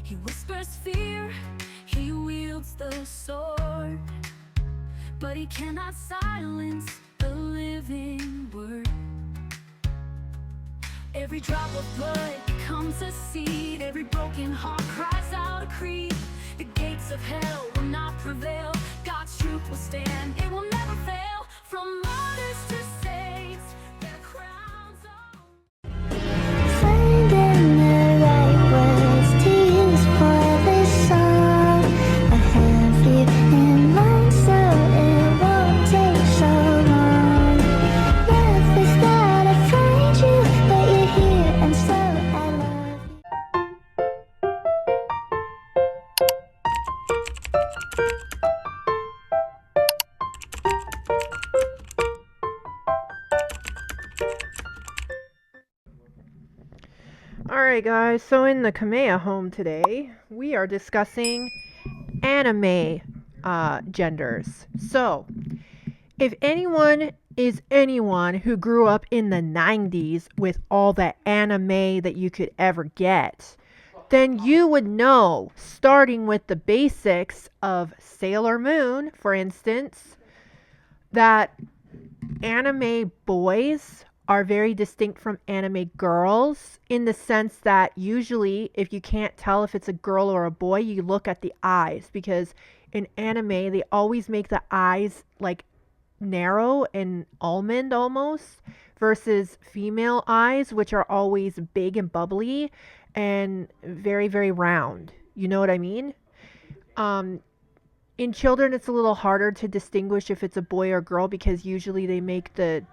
He whispers fear, he wields the sword, but he cannot silence the living word. Every drop of blood becomes a seed. Every broken heart cries out a creed. The gates of hell will not prevail. God's truth will stand, it will never fail. From martyrs to saints, their crowns are Finding the right words to use for this song. I have you in mind, so it won't take so long. Love is not afraid you, but you're here, and so I love you. Alright guys, so in the Kamea home today, we are discussing anime genders. So, if anyone is anyone who grew up in the 90s with all the anime that you could ever get, then you would know, starting with the basics of Sailor Moon, for instance, that anime boys are very distinct from anime girls in the sense that usually if you can't tell if it's a girl or a boy, you look at the eyes, because in anime they always make the eyes like narrow and almond almost, versus female eyes, which are always big and bubbly and very, very round. You know what I mean? In children, it's a little harder to distinguish if it's a boy or girl, because usually they make the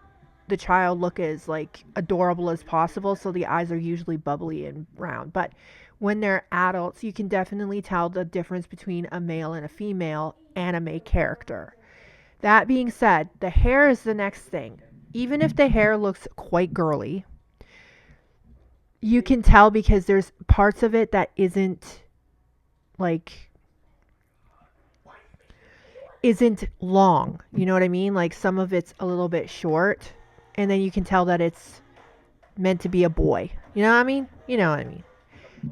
child look as like adorable as possible, so the eyes are usually bubbly and round. But when they're adults, you can definitely tell the difference between a male and a female anime character. That being said, the hair is the next thing. Even if the hair looks quite girly, you can tell because there's parts of it that isn't long. You know what I mean? Like some of it's a little bit short, and then you can tell that it's meant to be a boy. You know what I mean? You know what I mean.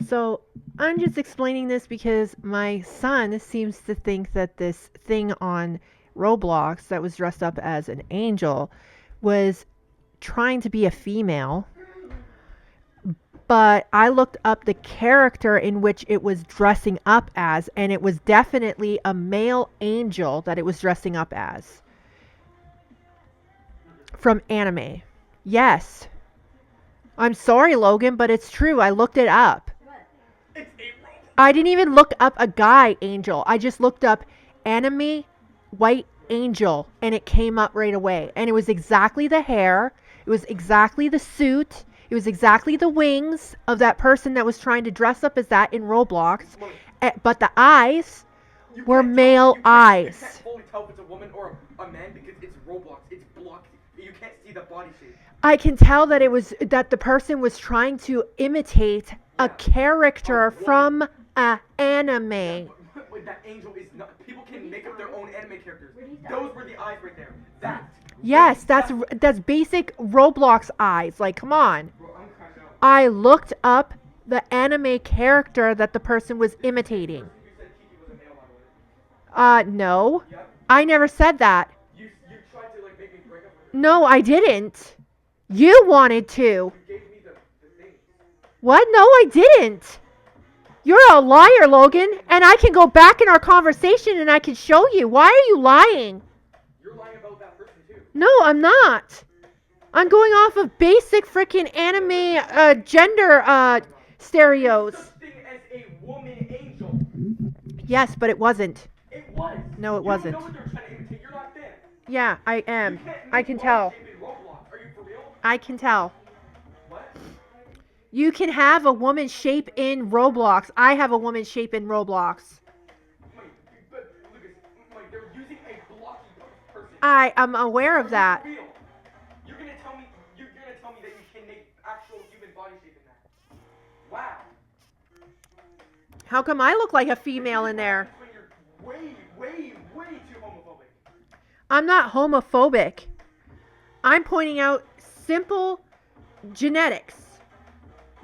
So I'm just explaining this because my son seems to think that this thing on Roblox that was dressed up as an angel was trying to be a female. But I looked up the character in which it was dressing up as, and it was definitely a male angel that it was dressing up as. From anime. Yes. I'm sorry, Logan, but it's true. I looked it up. I didn't even look up a guy angel. I just looked up anime white angel, and it came up right away. And it was exactly the hair. It was exactly the suit. It was exactly the wings of that person that was trying to dress up as that in Roblox. But the eyes were male eyes. You can't fully tell if it's a woman or a man because it's Roblox. It's blocked. You can't see the body shape. I can tell that it was that the person was trying to imitate a character from an anime. Yeah, but that angel is not. People can make up their own anime characters. Those were the eyes right there. That. Yes, that's basic Roblox eyes. Like, come on. I looked up the anime character that the person was imitating. No. I never said that. You tried to like make me break up with her. No, I didn't. You wanted to. You gave me the thing. What? No, I didn't. You're a liar, Logan, and I can go back in our conversation and I can show you. Why are you lying? You're lying about that person too. No, I'm not. I'm going off of basic freaking anime gender stereos. Such thing as a woman angel. Yes, but it wasn't. It was. No, it wasn't. You don't know what they're trying to imitate. You're not there. Yeah, I am. You can't I make can body tell. shape in Roblox. Are you for real? I can tell. What? You can have a woman shape in Roblox. I have a woman shape in Roblox. But Lucas, they're using a blocky person. I am aware of that. Are you for real? You're gonna tell me that you can make actual human body shape in that? Wow. How come I look like a female in there? When you're way too homophobic. I'm not homophobic. I'm pointing out simple genetics.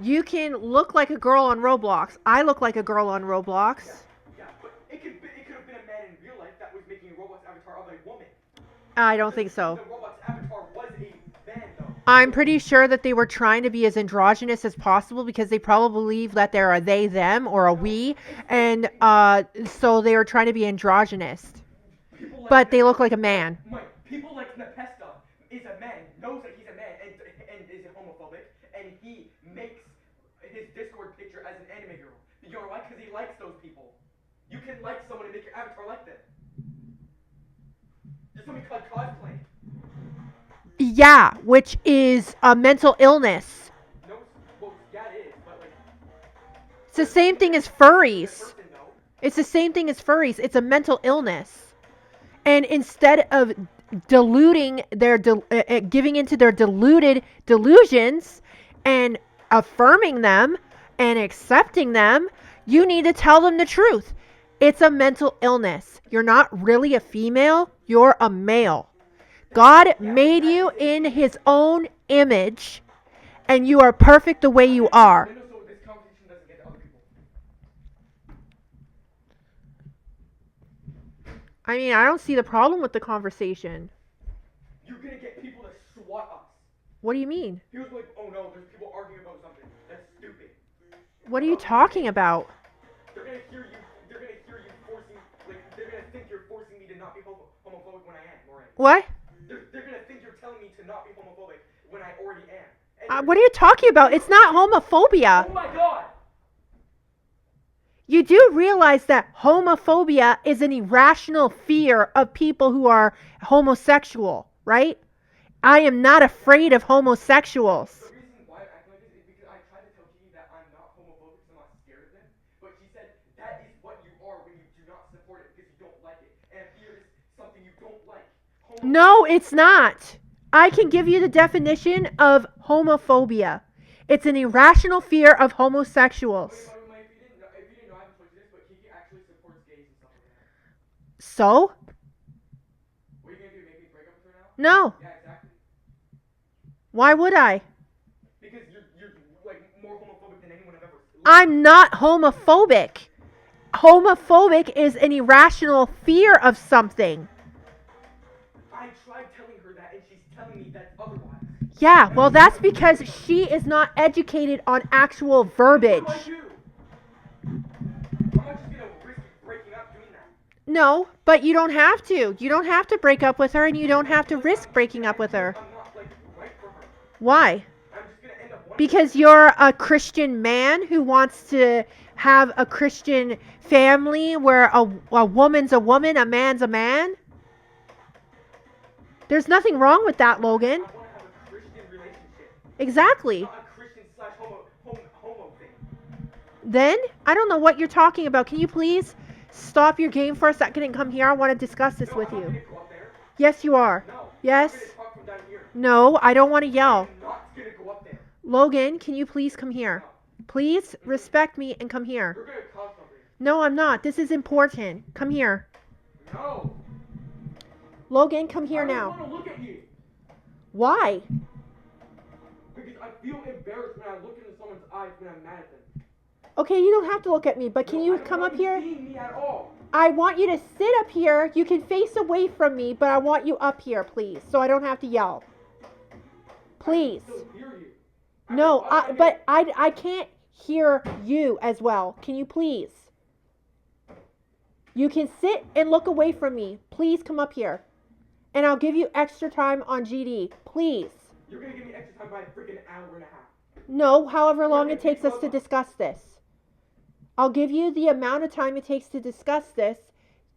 You can look like a girl on Roblox. I look like a girl on Roblox. Yeah, but it could have been a man in real life that was making a Roblox avatar of a woman. I don't think so. The Roblox avatar was a man, though. I'm pretty sure that they were trying to be as androgynous as possible because they probably believe that they're a they, them, or a we, and so they were trying to be androgynous. But they look like a man. Mike, people like Nepesta is a man, knows that he's a man, and is homophobic, and he makes his Discord picture as an anime girl. You know why? Because he likes those people. You can like someone and make your avatar like them. There's something called cosplay. Yeah, which is a mental illness. No, well, yeah, it is, but like. It's the same thing as furries. It's the same thing as furries. It's a mental illness. And instead of diluting their, giving into their deluded delusions and affirming them and accepting them, you need to tell them the truth. It's a mental illness. You're not really a female. You're a male. God made you in his own image, and you are perfect the way you are. So this conversation doesn't get to other people. I mean, I don't see the problem with the conversation. You're gonna get people to swat us. What do you mean? He was like, oh no, there's people arguing about something. That's stupid. What are you talking about? They're gonna hear you forcing, like, they're gonna think you're forcing me to not be homophobic when I am, Lorraine. What? They're gonna think you're telling me to not be homophobic when I already am. What are you talking about? It's not homophobia. Oh my god! You do realize that homophobia is an irrational fear of people who are homosexual, right? I am not afraid of homosexuals. The reason why I act like this is because I tried to tell Gigi that I'm not homophobic because I'm not scared of them, but she said that is what you are when you do not support it because you don't like it. And fear is something you don't like. No, it's not. I can give you the definition of homophobia. It's an irrational fear of homosexuals. If you didn't know, I haven't told you this, but Kiki actually supports gays and stuff like that. So? What are you gonna do? Make me break up with her now? No. Yeah, exactly. Why would I? Because you're like more homophobic than anyone I've ever seen. I'm not homophobic. Homophobic is an irrational fear of something. I tried telling her that, and she's telling me that's otherwise. Yeah, well, that's because she is not educated on actual verbiage. What do I do? I'm not just gonna risk breaking up doing that. No, but you don't have to. You don't have to break up with her, and you don't have to risk breaking up with her. I'm not like right for her. Why? I'm just gonna end up wanting Because you're a Christian man who wants to have a Christian family where a woman's a woman, a man's a man? There's nothing wrong with that, Logan. I want to have a Christian relationship, Exactly. not a Christian / homo thing. Then, I don't know what you're talking about. Can you please stop your game for a second and come here? I want to discuss this No, with I'm not you. gonna go up there. Yes, you are. No. Yes. I'm gonna talk from down here. No, I don't want to yell. I'm not gonna go up there. Logan, can you please come here? Please respect me and come here. You're gonna cause something. No, I'm not. This is important. Come here. No. Logan, come here I now. don't want to look at you Why? because I feel embarrassed when I look into someone's eyes when I'm mad at them. Okay, you don't have to look at me, but can No, you I don't come want up you here? seeing me at all. I want you to sit up here. You can face away from me, but I want you up here, please, so I don't have to yell. Please. I can still hear you. No, all I but I can't hear you as well. Can you please? You can sit and look away from me. Please come up here. And I'll give you extra time on GD. Please. You're gonna give me extra time by a freaking hour and a half. No, however long it takes us to discuss this. I'll give you the amount of time it takes to discuss this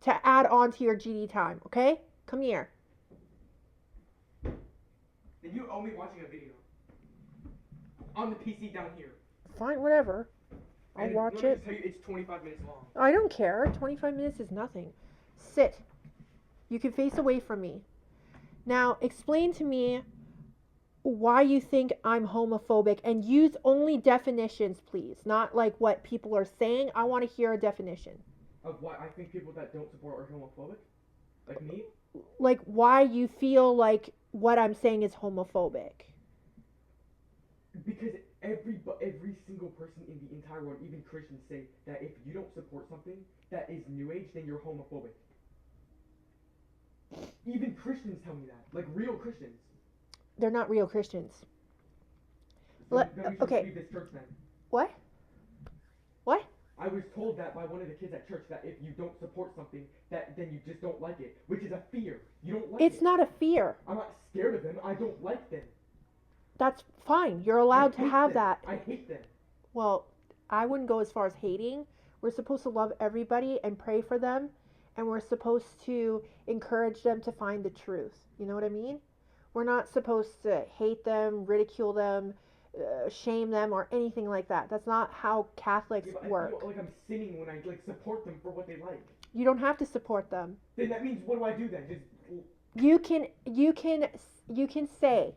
to add on to your GD time, okay? Come here. Then you owe me watching a video on the PC down here. Fine, whatever. I'll And watch let me it. just tell you, it's 25 minutes long. I don't care. 25 minutes is nothing. Sit. You can face away from me. Now, explain to me why you think I'm homophobic and use only definitions, please. Not like what people are saying. I want to hear a definition. Of why I think people that don't support are homophobic? Like me? Like why you feel like what I'm saying is homophobic. Because Every single person in the entire world, even Christians, say that if you don't support something that is New Age, then you're homophobic. Even Christians tell me that, like real Christians. They're not real Christians. So Let- then we should okay. leave this church then. What? What? I was told that by one of the kids at church that if you don't support something, that then you just don't like it, which is a fear. You don't like it. It's not a fear. I'm not scared of them. I don't like them. That's fine. You're allowed to I hate have them. that. I hate them. Well, I wouldn't go as far as hating. We're supposed to love everybody and pray for them, and we're supposed to encourage them to find the truth. You know what I mean? We're not supposed to hate them, ridicule them, shame them, or anything like that. That's not how Catholics Yeah, but I work. feel like I'm sinning when I like support them for what they like. You don't have to support them. Then that means what do I do then? Just You can say,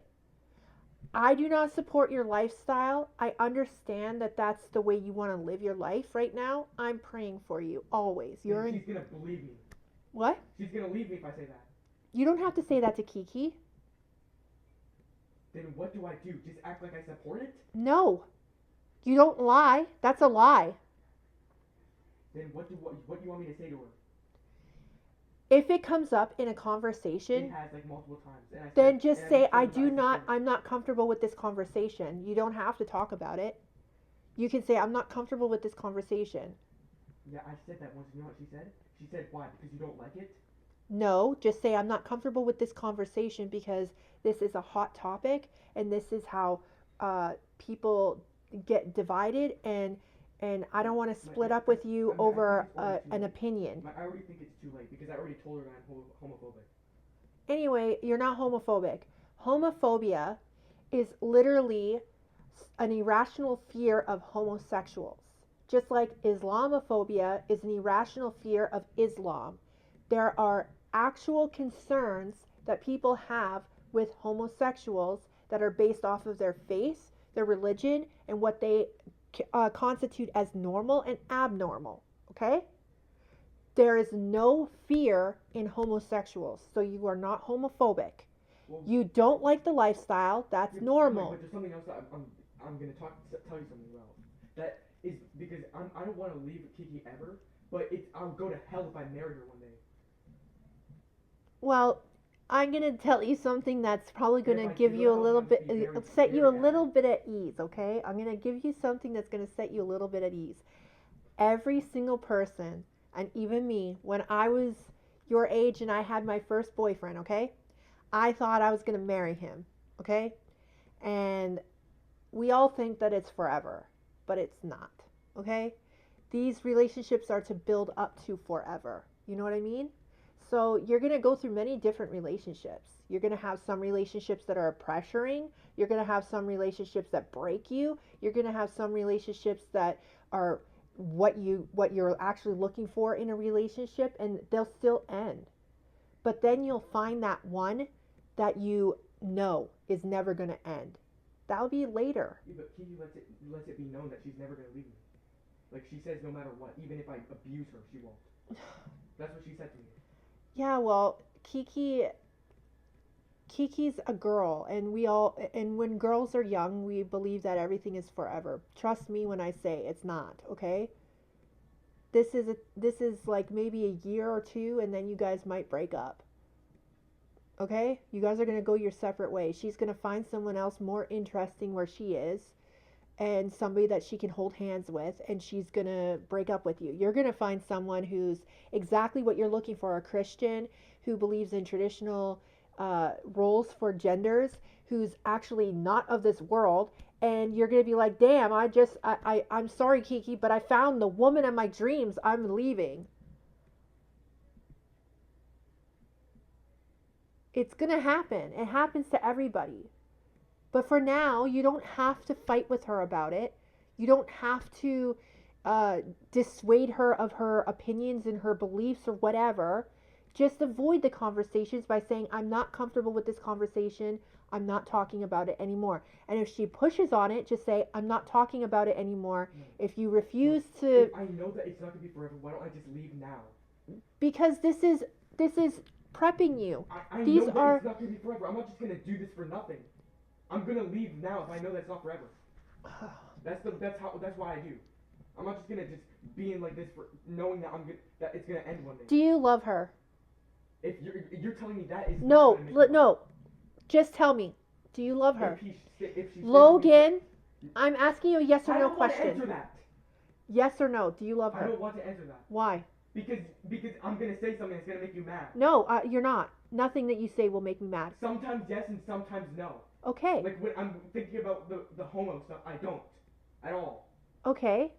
I do not support your lifestyle. I understand that that's the way you want to live your life right now. I'm praying for you always. You're she's in gonna believe me. what? She's gonna leave me if I say that. You don't have to say that to Kiki. Then what do I do? Just act like I support it? No. You don't lie. That's a lie. Then what do you want me to say to her? If it comes up in a It conversation, has like multiple times. And I then said- just and say, told I her do that not, support I'm not comfortable with this conversation. You don't have to talk about it. You can say, I'm not comfortable with this conversation. it. Yeah, I said that once. You know what she said? She said, why? Because you don't like it? No, just say, I'm not comfortable with this conversation because this is a hot topic and this is how people get divided, and I don't want to split up with you over an opinion. I already think it's too late because I already told her that I'm homophobic. Anyway, you're not homophobic. Homophobia is literally an irrational fear of homosexuals. Just like Islamophobia is an irrational fear of Islam. There are actual concerns that people have with homosexuals that are based off of their faith, their religion, and what they constitute as normal and abnormal. Okay? There is no fear in homosexuals, so you are not homophobic. Well, You don't like the lifestyle, that's normal. But there's something else that I'm gonna tell you something about. That is because I don't want to leave Kiki ever, but I'll go to hell if I marry her one day. Well, I'm going to tell you something that's probably going If to I give do you a it, I'll little have bit, to be very, set you a very little happy. bit at ease, okay? I'm going to give you something that's going to set you a little bit at ease. Every single person, and even me, when I was your age and I had my first boyfriend, okay? I thought I was going to marry him, okay? And we all think that it's forever, but it's not, okay? These relationships are to build up to forever. You know what I mean? So you're going to go through many different relationships. You're going to have some relationships that are pressuring. You're going to have some relationships that break you. You're going to have some relationships that are what you're actually looking for in a relationship, and they'll still end. But then you'll find that one that you know is never going to end. That'll be later. Yeah, but Kiki lets it be known that she's never gonna leave me. Like she says, no matter what, even if I abuse her, she won't. That's what she said to me. Yeah, well, Kiki's a girl, and when girls are young, we believe that everything is forever. Trust me when I say it's not, okay? This is like maybe a year or two, and then you guys might break up. Okay? You guys are going to go your separate ways. She's going to find someone else more interesting where she is, and somebody that she can hold hands with, and she's going to break up with you. You're going to find someone who's exactly what you're looking for, a Christian who believes in traditional roles for genders, who's actually not of this world, and you're going to be like, damn, I'm sorry, Kiki, but I found the woman of my dreams. I'm leaving. It's going to happen. It happens to everybody. But for now, you don't have to fight with her about it. You don't have to dissuade her of her opinions and her beliefs or whatever. Just avoid the conversations by saying, I'm not comfortable with this conversation. I'm not talking about it anymore. And if she pushes on it, just say, I'm not talking about it anymore. If you refuse to... If I know that it's not going to be forever, why don't I just leave now? Because this is prepping you. I These know that it's not going to be forever. I'm not just going to do this for nothing. I'm going to leave now if I know that it's not forever. That's why I do. I'm not just gonna just be in like this for knowing that that it's gonna end one day. Do you love her? If you're telling me that is No, not gonna make no. Just tell me. Do you love her? if she Logan, I'm asking you a yes or I no don't want to question. answer that. Yes or no? Do you love I her? don't want to answer that. Why? Because I'm gonna say something that's gonna make you mad. No, you're not. Nothing that you say will make me mad. Sometimes yes and sometimes no. Okay. Like when I'm thinking about the homo stuff, I don't at all. Okay.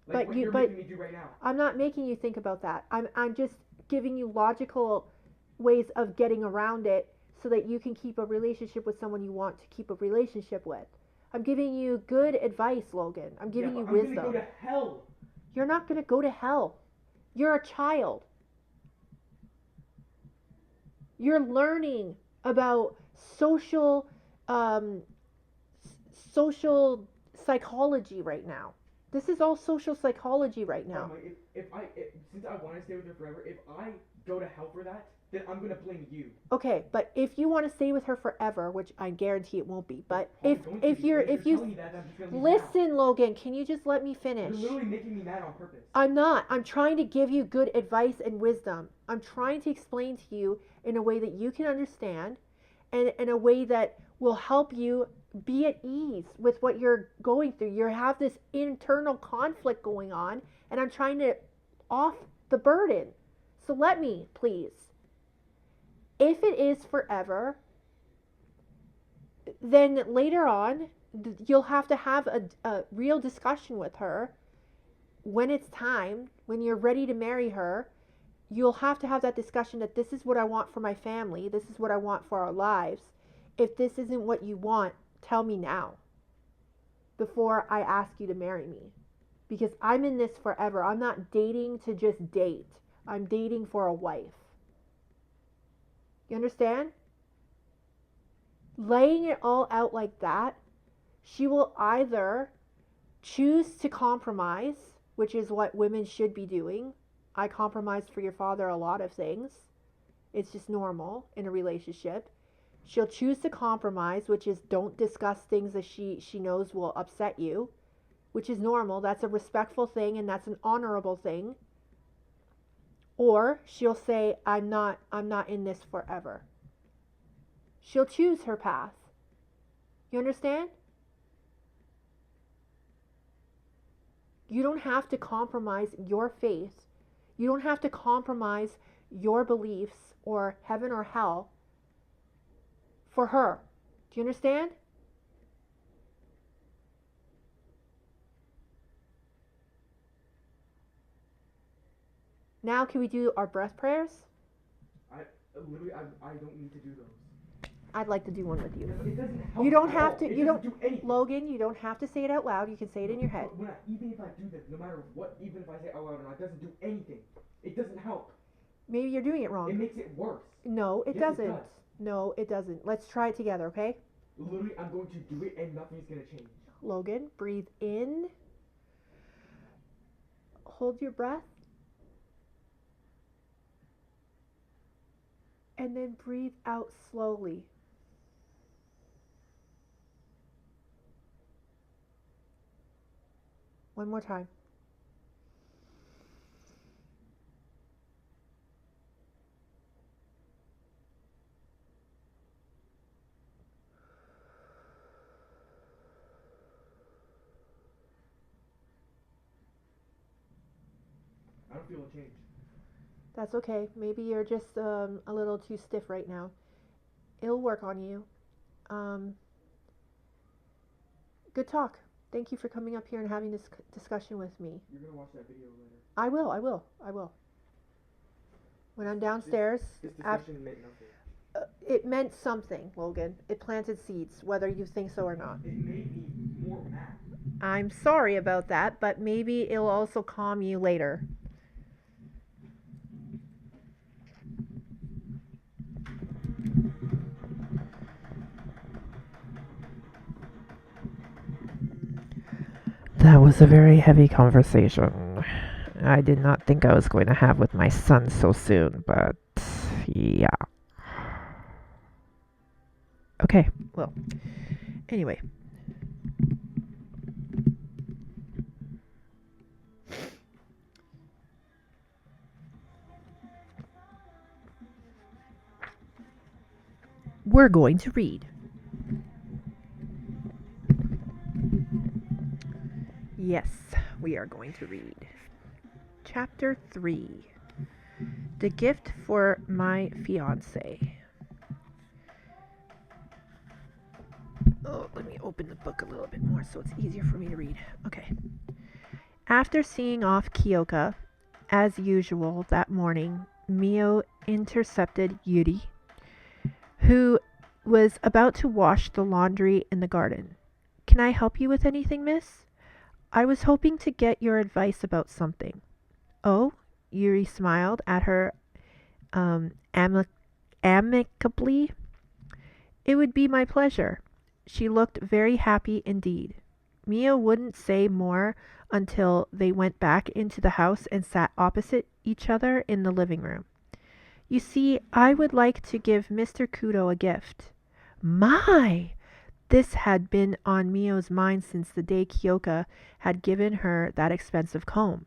Like But what you- you're but- making me do right now. I'm not making you think about that. I'm just giving you logical ways of getting around it so that you can keep a relationship with someone you want to keep a relationship with. I'm giving you good advice, Logan. I'm giving you wisdom. I'm gonna go to hell. You're not going to go to hell. You're a child. You're learning about social social psychology right now. This is all social psychology right now. If since I want to stay with her forever, if I go to hell for that, then I'm gonna blame you. Okay, but if you want to stay with her forever, which I guarantee it won't be, but Probably if going to if be. you're If if you're you telling me that, I'm just gonna leave now. listen, Logan, can you just let me finish? You're literally making me mad on purpose. I'm not. I'm trying to give you good advice and wisdom. I'm trying to explain to you in a way that you can understand and in a way that will help you be at ease with what you're going through. You have this internal conflict going on, and I'm trying to off the burden. So let me, please. If it is forever, then later on, you'll have to have a real discussion with her when it's time, when you're ready to marry her. You'll have to have that discussion that this is what I want for my family, this is what I want for our lives. If this isn't what you want, tell me now before I ask you to marry me. Because I'm in this forever. I'm not dating to just date. I'm dating for a wife. You understand? Laying it all out like that, she will either choose to compromise, which is what women should be doing. I compromised for your father a lot of things. It's just normal in a relationship. She'll choose to compromise, which is don't discuss things that she knows will upset you, which is normal. That's a respectful thing and that's an honorable thing. Or she'll say, I'm not in this forever. She'll choose her path. You understand? You don't have to compromise your faith. You don't have to compromise your beliefs or heaven or hell for her. Do you understand? Now can we do our breath prayers? I don't need to do those. I'd like to do one with you. It doesn't help. You don't at have all. to, It you doesn't don't, do anything. Logan, you don't have to say it out loud. You can say it in your head. But even if I do this, no matter what, even if I say it out loud or not, it doesn't do anything. It doesn't help. Maybe you're doing it It wrong. makes it worse. No, it Yes, it doesn't. does. No, it doesn't. Let's try it together, okay? Literally, I'm going to do it and nothing's gonna change. Logan, breathe in. Hold your breath. And then breathe out slowly. One more time. I don't feel a change. That's okay. Maybe you're just a little too stiff right now. It'll work on you. Good talk. Thank you for coming up here and having this discussion with me. You're gonna watch that video later. I will. When I'm downstairs, This discussion meant nothing. it meant something, Logan. It planted seeds, whether you think so or not. It made me more mad. I'm sorry about that, but maybe it'll also calm you later. That was a very heavy conversation. I did not think I was going to have with my son so soon, but yeah. Okay, well, anyway, we're going to read. Yes, we are going to read. Chapter 3. The Gift for My Fiancé. Oh, let me open the book a little bit more so it's easier for me to read. Okay. After seeing off Kyoka, as usual that morning, Mio intercepted Yuri, who was about to wash the laundry in the garden. Can I help you with anything, miss? I was hoping to get your advice about something. Oh, Yuri smiled at her amicably. It would be my pleasure. She looked very happy indeed. Mio wouldn't say more until they went back into the house and sat opposite each other in the living room. You see, I would like to give Mr. Kudo a gift. My! This had been on Mio's mind since the day Kyoka had given her that expensive comb.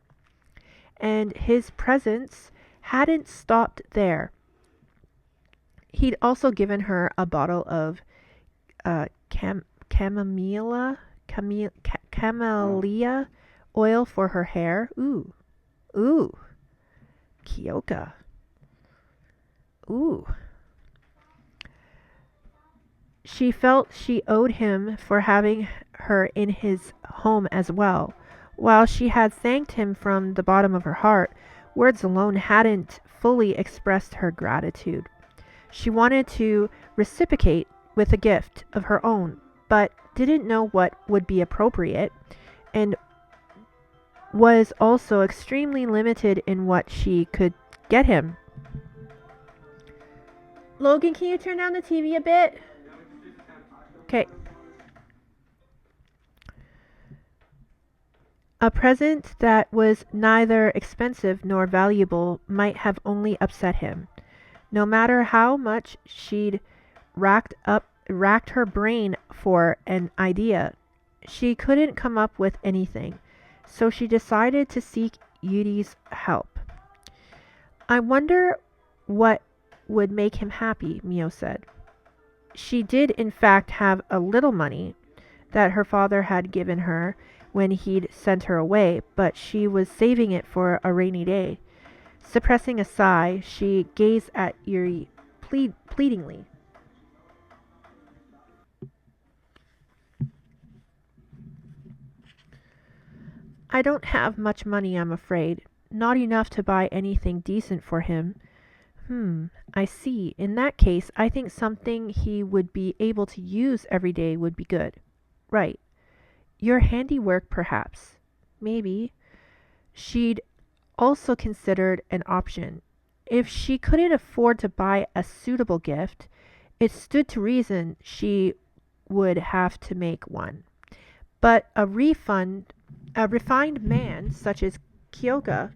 And his presents hadn't stopped there. He'd also given her a bottle of camellia oil for her hair. Ooh, Kyoka. Ooh. She felt she owed him for having her in his home as well. While she had thanked him from the bottom of her heart, words alone hadn't fully expressed her gratitude. She wanted to reciprocate with a gift of her own, but didn't know what would be appropriate, and was also extremely limited in what she could get him. Logan, can you turn down the TV a bit? Okay. A present that was neither expensive nor valuable might have only upset him. No matter how much she'd racked her brain for an idea, she couldn't come up with anything, so she decided to seek Yuri's help. I wonder what would make him happy, Mio said. She did in fact have a little money that her father had given her when he'd sent her away, but she was saving it for a rainy day. Suppressing a sigh, she gazed at Yuri pleadingly. I don't have much money, I'm afraid. Not enough to buy anything decent for him. I see. In that case, I think something he would be able to use every day would be good. Right. Your handiwork, perhaps. Maybe. She'd also considered an option. If she couldn't afford to buy a suitable gift, it stood to reason she would have to make one. But a refined man such as Kyoka,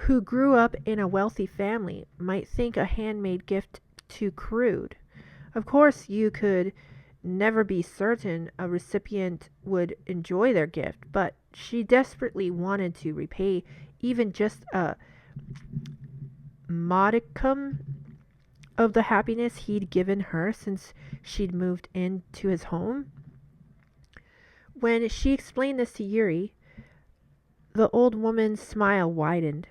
who grew up in a wealthy family, might think a handmade gift too crude. Of course, you could never be certain a recipient would enjoy their gift, but she desperately wanted to repay even just a modicum of the happiness he'd given her since she'd moved into his home. When she explained this to Yuri, the old woman's smile widened.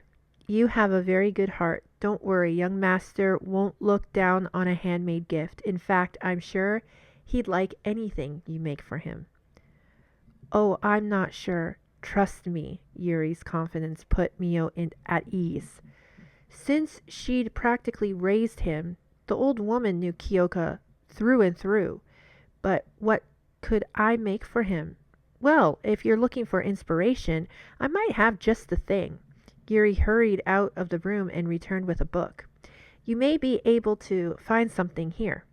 You have a very good heart. Don't worry, young master won't look down on a handmade gift. In fact, I'm sure he'd like anything you make for him. Oh, I'm not sure. Trust me, Yuri's confidence put Mio at ease. Since she'd practically raised him, the old woman knew Kyoka through and through. But what could I make for him? Well, if you're looking for inspiration, I might have just the thing. Yuri hurried out of the room and returned with a book. You may be able to find something here.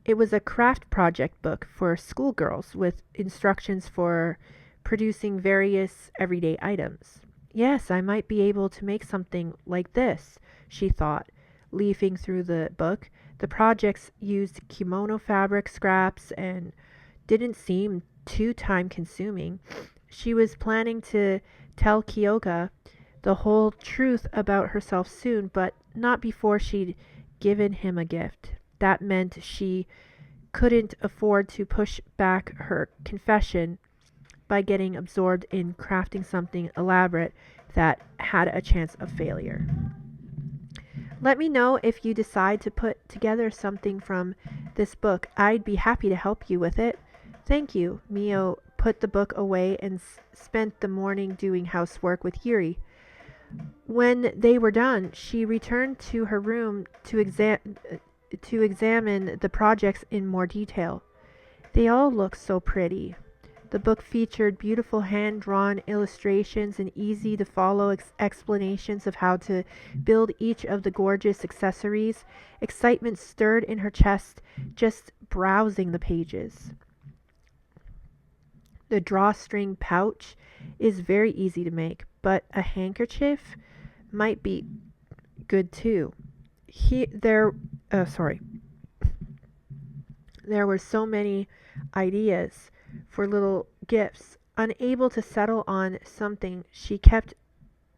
It was a craft project book for schoolgirls with instructions for producing various everyday items. Yes, I might be able to make something like this, she thought, leafing through the book. The projects used kimono fabric scraps and didn't seem too time-consuming. She was planning to tell Kyoka the whole truth about herself soon, but not before she'd given him a gift. That meant she couldn't afford to push back her confession by getting absorbed in crafting something elaborate that had a chance of failure. Let me know if you decide to put together something from this book. I'd be happy to help you with it. Thank you. Mio put the book away and spent the morning doing housework with Yuri. When they were done, she returned to her room to examine the projects in more detail. They all looked so pretty. The book featured beautiful hand-drawn illustrations and easy-to-follow explanations of how to build each of the gorgeous accessories. Excitement stirred in her chest just browsing the pages. The drawstring pouch is very easy to make, but a handkerchief might be good too. There were so many ideas for little gifts. Unable to settle on something, she kept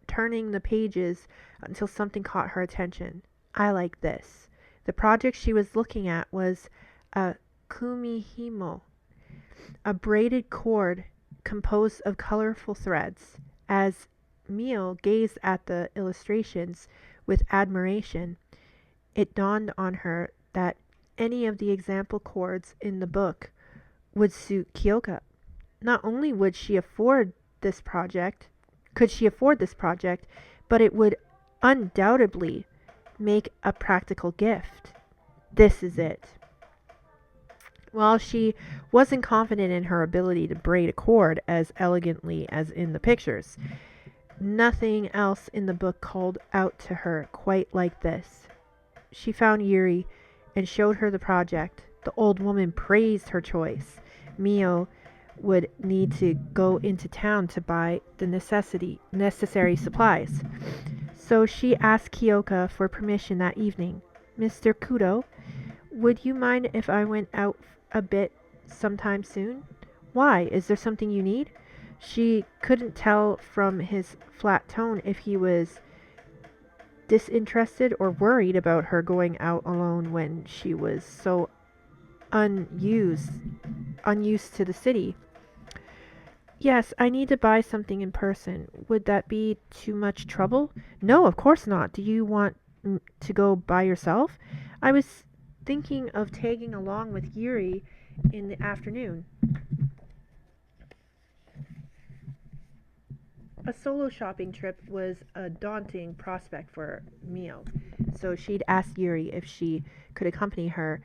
turning the pages until something caught her attention. I like this. The project she was looking at was a kumihimo, a braided cord composed of colorful threads. As Mio gazed at the illustrations with admiration, it dawned on her that any of the example cords in the book would suit Kyoka. Not only could she afford this project, but it would undoubtedly make a practical gift. This is it. While she wasn't confident in her ability to braid a cord as elegantly as in the pictures, nothing else in the book called out to her quite like this. She found Yuri and showed her the project. The old woman praised her choice. Mio would need to go into town to buy the necessary supplies. So she asked Kyoka for permission that evening. Mr. Kudo, would you mind if I went out a bit sometime soon? Why? Is there something you need? She couldn't tell from his flat tone if he was disinterested or worried about her going out alone when she was so unused to the city. Yes, I need to buy something in person. Would that be too much trouble? No, of course not. Do you want to go by yourself? I was thinking of tagging along with Yuri in the afternoon. A solo shopping trip was a daunting prospect for Mio, so she'd asked Yuri if she could accompany her,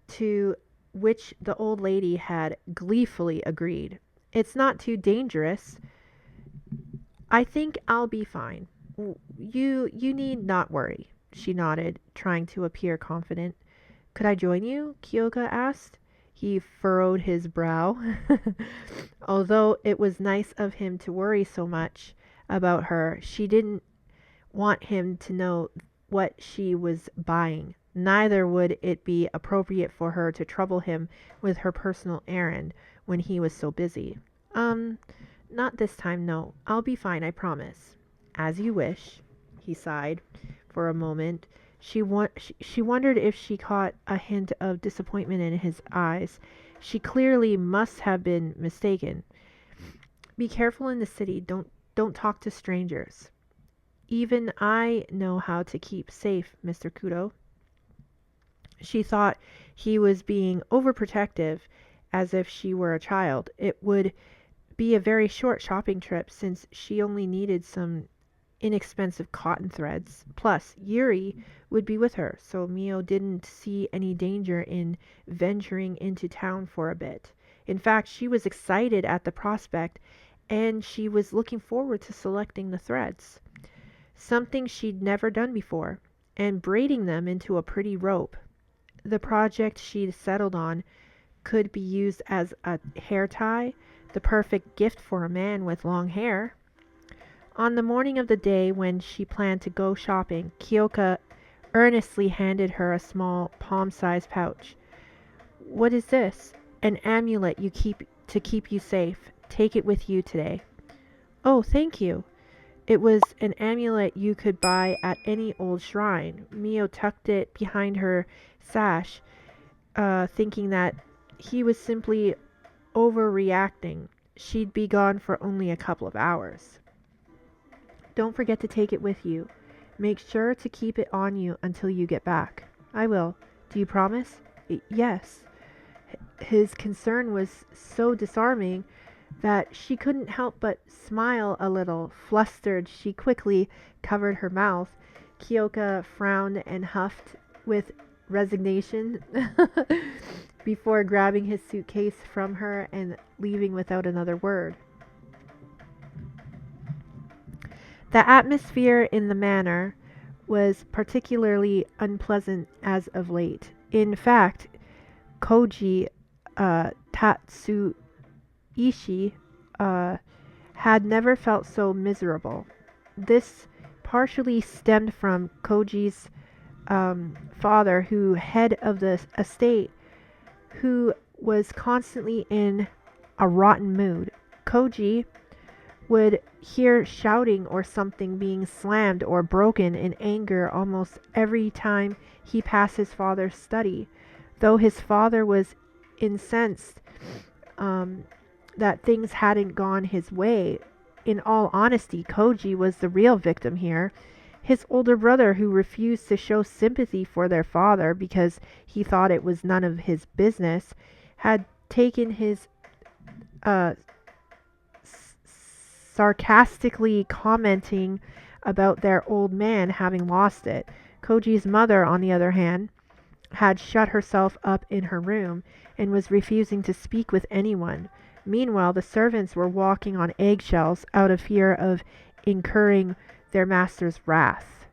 to which the old lady had gleefully agreed. It's not too dangerous. I think I'll be fine. You need not worry, she nodded, trying to appear confident. Could I join you? Kyoka asked. He furrowed his brow. Although it was nice of him to worry so much about her, she didn't want him to know what she was buying. Neither would it be appropriate for her to trouble him with her personal errand when he was so busy. Not this time, no. I'll be fine, I promise. As you wish, he sighed. For a moment, she wondered if she caught a hint of disappointment in his eyes. She clearly must have been mistaken. Be careful in the city. Don't talk to strangers. Even I know how to keep safe, Mr. Kudo. She thought he was being overprotective, as if she were a child. It would be a very short shopping trip, since she only needed some inexpensive cotton threads. Plus, Yuri would be with her, so Mio didn't see any danger in venturing into town for a bit. In fact, she was excited at the prospect, and she was looking forward to selecting the threads, something she'd never done before, and braiding them into a pretty rope. The project she'd settled on could be used as a hair tie, the perfect gift for a man with long hair. On the morning of the day when she planned to go shopping, Kyoka earnestly handed her a small palm-sized pouch. What is this? An amulet to keep you safe. Take it with you today. Oh, thank you. It was an amulet you could buy at any old shrine. Mio tucked it behind her sash, thinking that he was simply overreacting. She'd be gone for only a couple of hours. Don't forget to take it with you. Make sure to keep it on you until you get back. I will. Do you promise? Yes. His concern was so disarming that she couldn't help but smile a little. Flustered, she quickly covered her mouth. Kyoka frowned and huffed with resignation before grabbing his suitcase from her and leaving without another word. The atmosphere in the manor was particularly unpleasant as of late. In fact, Koji Tatsuishi had never felt so miserable. This partially stemmed from Koji's father, who head of the estate, who was constantly in a rotten mood. Koji would hear shouting or something being slammed or broken in anger almost every time he passed his father's study. Though his father was incensed that things hadn't gone his way, in all honesty, Koji was the real victim here. His older brother, who refused to show sympathy for their father because he thought it was none of his business, had taken his sarcastically commenting about their old man having lost it. Koji's mother, on the other hand, had shut herself up in her room and was refusing to speak with anyone. Meanwhile, the servants were walking on eggshells out of fear of incurring their master's wrath,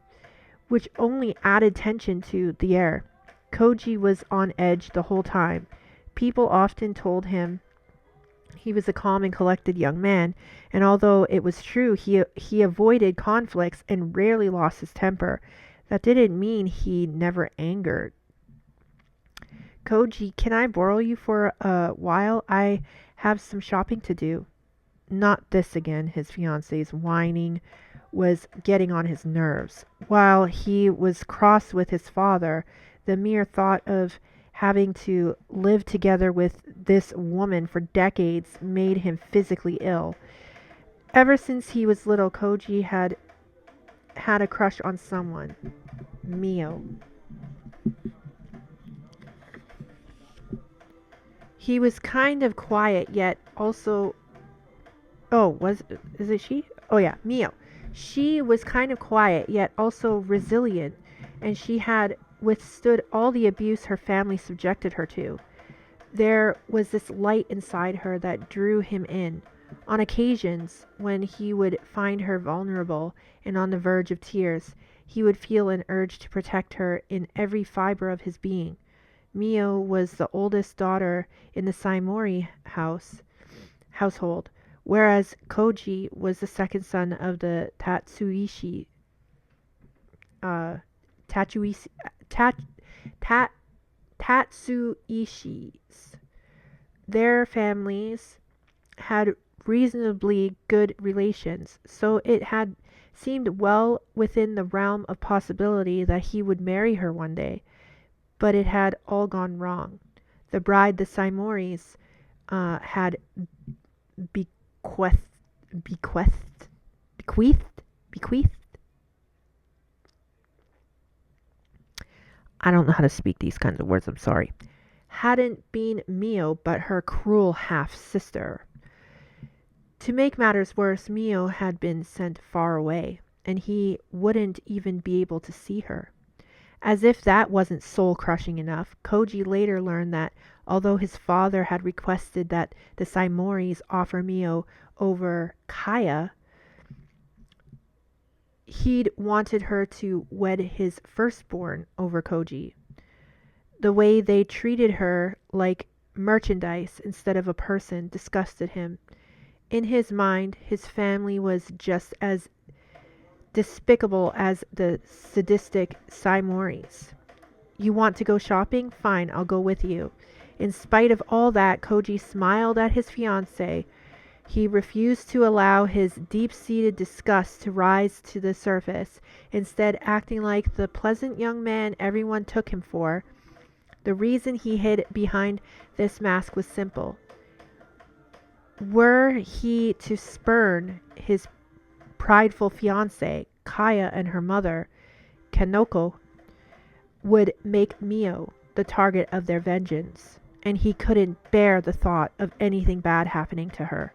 which only added tension to the air. Koji was on edge the whole time. People often told him he was a calm and collected young man, and although it was true he avoided conflicts and rarely lost his temper, that didn't mean he never angered. Koji, can I borrow you for a while? I have some shopping to do. Not this again. His fiance's whining was getting on his nerves. While he was cross with his father, the mere thought of having to live together with this woman for decades made him physically ill. Ever since he was little, Koji had had a crush on someone. Mio. He was kind of quiet, yet also... Is it she? Oh yeah, Mio. She was kind of quiet, yet also resilient, and she had withstood all the abuse her family subjected her to. There was this light inside her that drew him in. On occasions, when he would find her vulnerable and on the verge of tears, he would feel an urge to protect her in every fiber of his being. Mio was the oldest daughter in the Saimori household, whereas Koji was the second son of the Tatsuishis. Their families had reasonably good relations, so it had seemed well within the realm of possibility that he would marry her one day. But it had all gone wrong. The bride the Saimoris had bequeathed. I don't know how to speak these kinds of words, I'm sorry. Hadn't been Mio, but her cruel half-sister. To make matters worse, Mio had been sent far away, and he wouldn't even be able to see her. As if that wasn't soul-crushing enough, Koji later learned that although his father had requested that the Saimoris offer Mio over Kaya, he'd wanted her to wed his firstborn over Koji. The way they treated her like merchandise instead of a person disgusted him. In his mind, his family was just as despicable as the sadistic Saimoris. You want to go shopping? Fine, I'll go with you. In spite of all that, Koji smiled at his fiancée. He refused to allow his deep-seated disgust to rise to the surface, instead acting like the pleasant young man everyone took him for. The reason he hid behind this mask was simple. Were he to spurn his prideful fiancée, Kaya, and her mother, Kanoko, would make Mio the target of their vengeance, and he couldn't bear the thought of anything bad happening to her.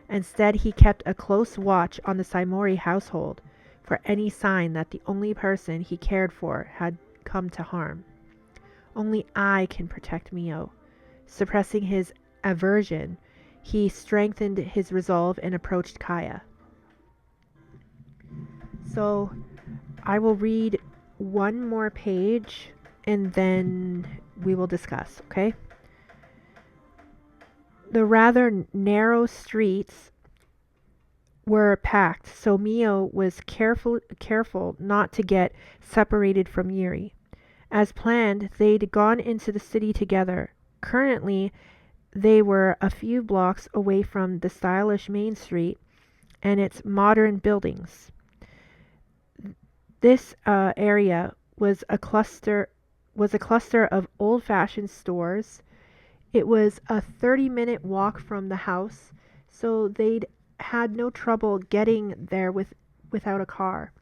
Instead, he kept a close watch on the Saimori household for any sign that the only person he cared for had come to harm. Only I can protect Mio. Suppressing his aversion, he strengthened his resolve and approached Kaya. So, I will read one more page and then we will discuss, okay? The rather narrow streets were packed, so Mio was careful not to get separated from Yuri. As planned, they'd gone into the city together. Currently, they were a few blocks away from the stylish Main Street and its modern buildings. This area was a cluster of old-fashioned stores. It was a 30-minute walk from the house, so they'd had no trouble getting there without a car.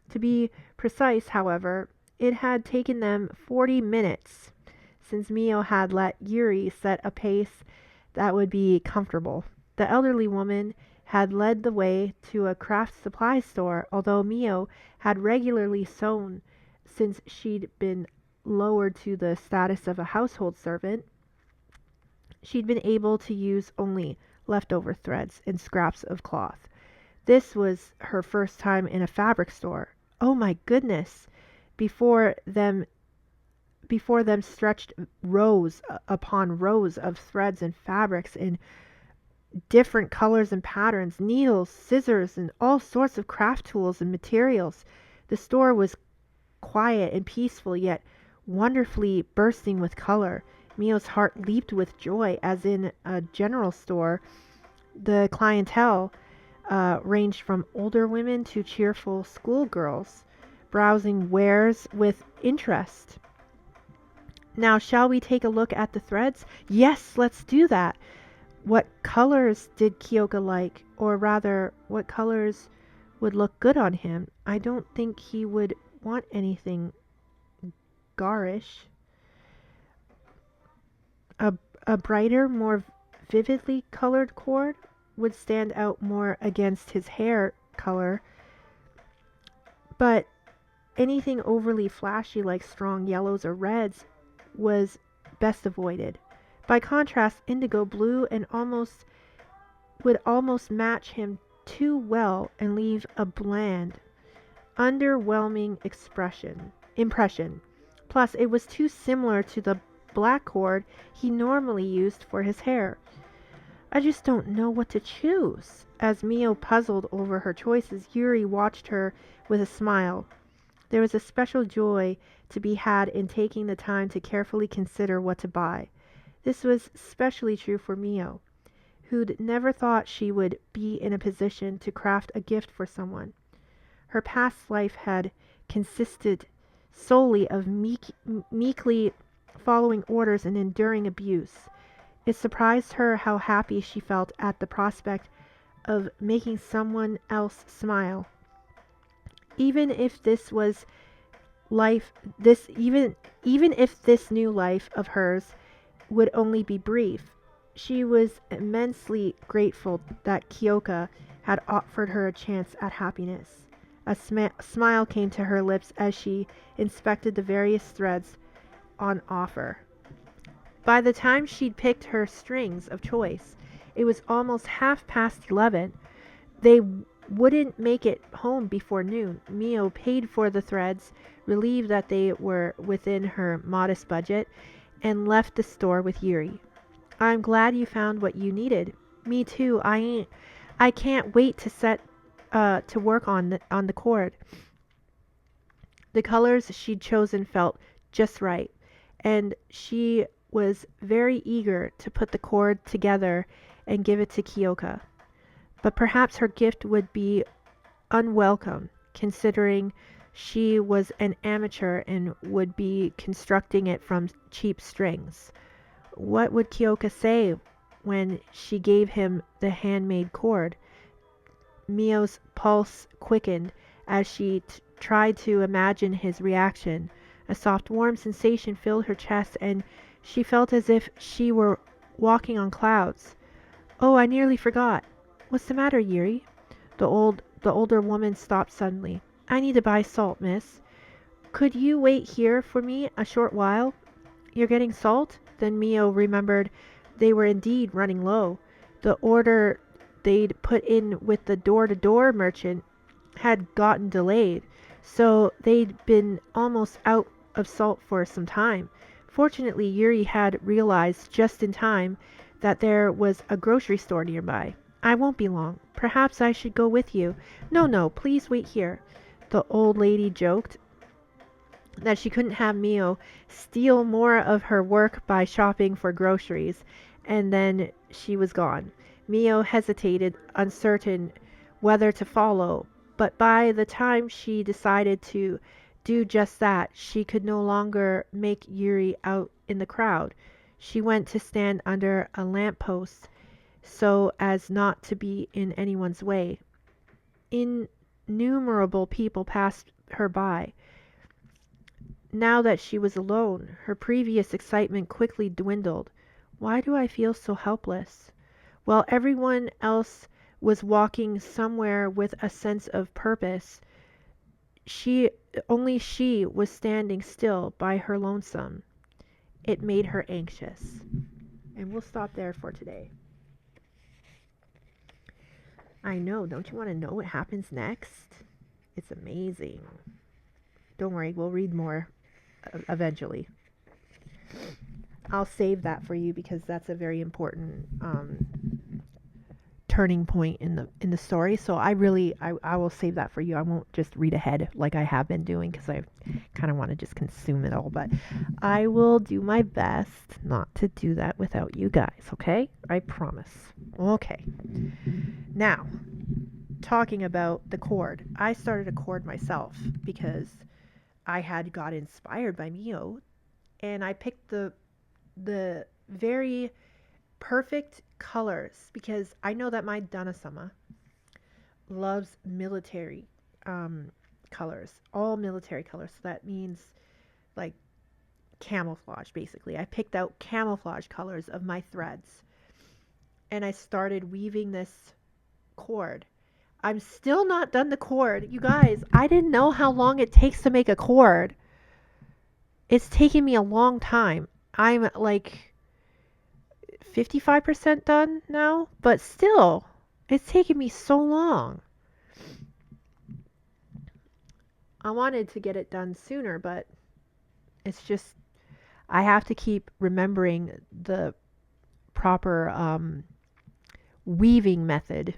To be precise, however, it had taken them 40 minutes, since Mio had let Yuri set a pace that would be comfortable. The elderly woman had led the way to a craft supply store, although Mio had regularly sewn since she'd been lowered to the status of a household servant. She'd been able to use only leftover threads and scraps of cloth. This was her first time in a fabric store. Oh my goodness! Before them stretched rows upon rows of threads and fabrics in different colors and patterns, needles, scissors, and all sorts of craft tools and materials. The store was quiet and peaceful, yet wonderfully bursting with color. Mio's heart leaped with joy, as in a general store. The clientele ranged from older women to cheerful schoolgirls, browsing wares with interest. Now, shall we take a look at the threads? Yes, let's do that. What colors did Kyoka like? Or rather, what colors would look good on him? I don't think he would want anything garish. A brighter, more vividly colored cord would stand out more against his hair color, but anything overly flashy like strong yellows or reds was best avoided. By contrast, indigo blue would almost match him too well and leave a bland, underwhelming impression. Plus, it was too similar to the black cord he normally used for his hair. I just don't know what to choose. As Mio puzzled over her choices, Yuri watched her with a smile. There was a special joy to be had in taking the time to carefully consider what to buy. This was especially true for Mio, who'd never thought she would be in a position to craft a gift for someone. Her past life had consisted solely of meekly following orders and enduring abuse. It surprised her how happy she felt at the prospect of making someone else smile. Even if this was even if this new life of hers would only be brief, she was immensely grateful that Kyoka had offered her a chance at happiness. A smile came to her lips as she inspected the various threads on offer. By the time she'd picked her strings of choice, it was almost 11:30. They wouldn't make it home before noon. Mio paid for the threads, relieved that they were within her modest budget, and left the store with Yuri. I'm glad you found what you needed. Me too. I can't wait to set to work on the cord. The colors she'd chosen felt just right, and she was very eager to put the cord together and give it to Kyoka. but perhaps her gift would be unwelcome, considering she was an amateur and would be constructing it from cheap strings. What would Kyoka say when she gave him the handmade cord? Mio's pulse quickened as she tried to imagine his reaction. A soft, warm sensation filled her chest, and she felt as if she were walking on clouds. Oh, I nearly forgot. What's the matter, Yuri? The older woman stopped suddenly. I need to buy salt, miss. Could you wait here for me a short while? You're getting salt? Then Mio remembered they were indeed running low. The order they'd put in with the door-to-door merchant had gotten delayed, so they'd been almost out of salt for some time. Fortunately, Yuri had realized just in time that there was a grocery store nearby. I won't be long. Perhaps I should go with you. No, no, please wait here. The old lady joked that she couldn't have Mio steal more of her work by shopping for groceries, and then she was gone. Mio hesitated, uncertain whether to follow, but by the time she decided to do just that, she could no longer make Yuri out in the crowd. She went to stand under a lamppost so as not to be in anyone's way. Innumerable people passed her by. Now that she was alone, her previous excitement quickly dwindled. Why do I feel so helpless? While everyone else was walking somewhere with a sense of purpose, only she was standing still by her lonesome. It made her anxious. And we'll stop there for today. I know, don't you want to know what happens next? It's amazing. Don't worry, we'll read more eventually. I'll save that for you because that's a very important turning point in the story. So I will save that for you. I won't just read ahead like I have been doing because I kind of want to just consume it all. But I will do my best not to do that without you guys. Okay? I promise. Okay. Now, talking about the cord. I started a cord myself because I had got inspired by Mio, and I picked the very perfect colors because I know that my Dana-sama loves military colors, all military colors. So that means like camouflage, basically. I picked out camouflage colors of my threads, and I started weaving this cord. I'm still not done the cord. You guys, I didn't know how long it takes to make a cord. It's taking me a long time. I'm like 55% done now, but still, it's taken me so long. I wanted to get it done sooner, but it's just, I have to keep remembering the proper weaving method.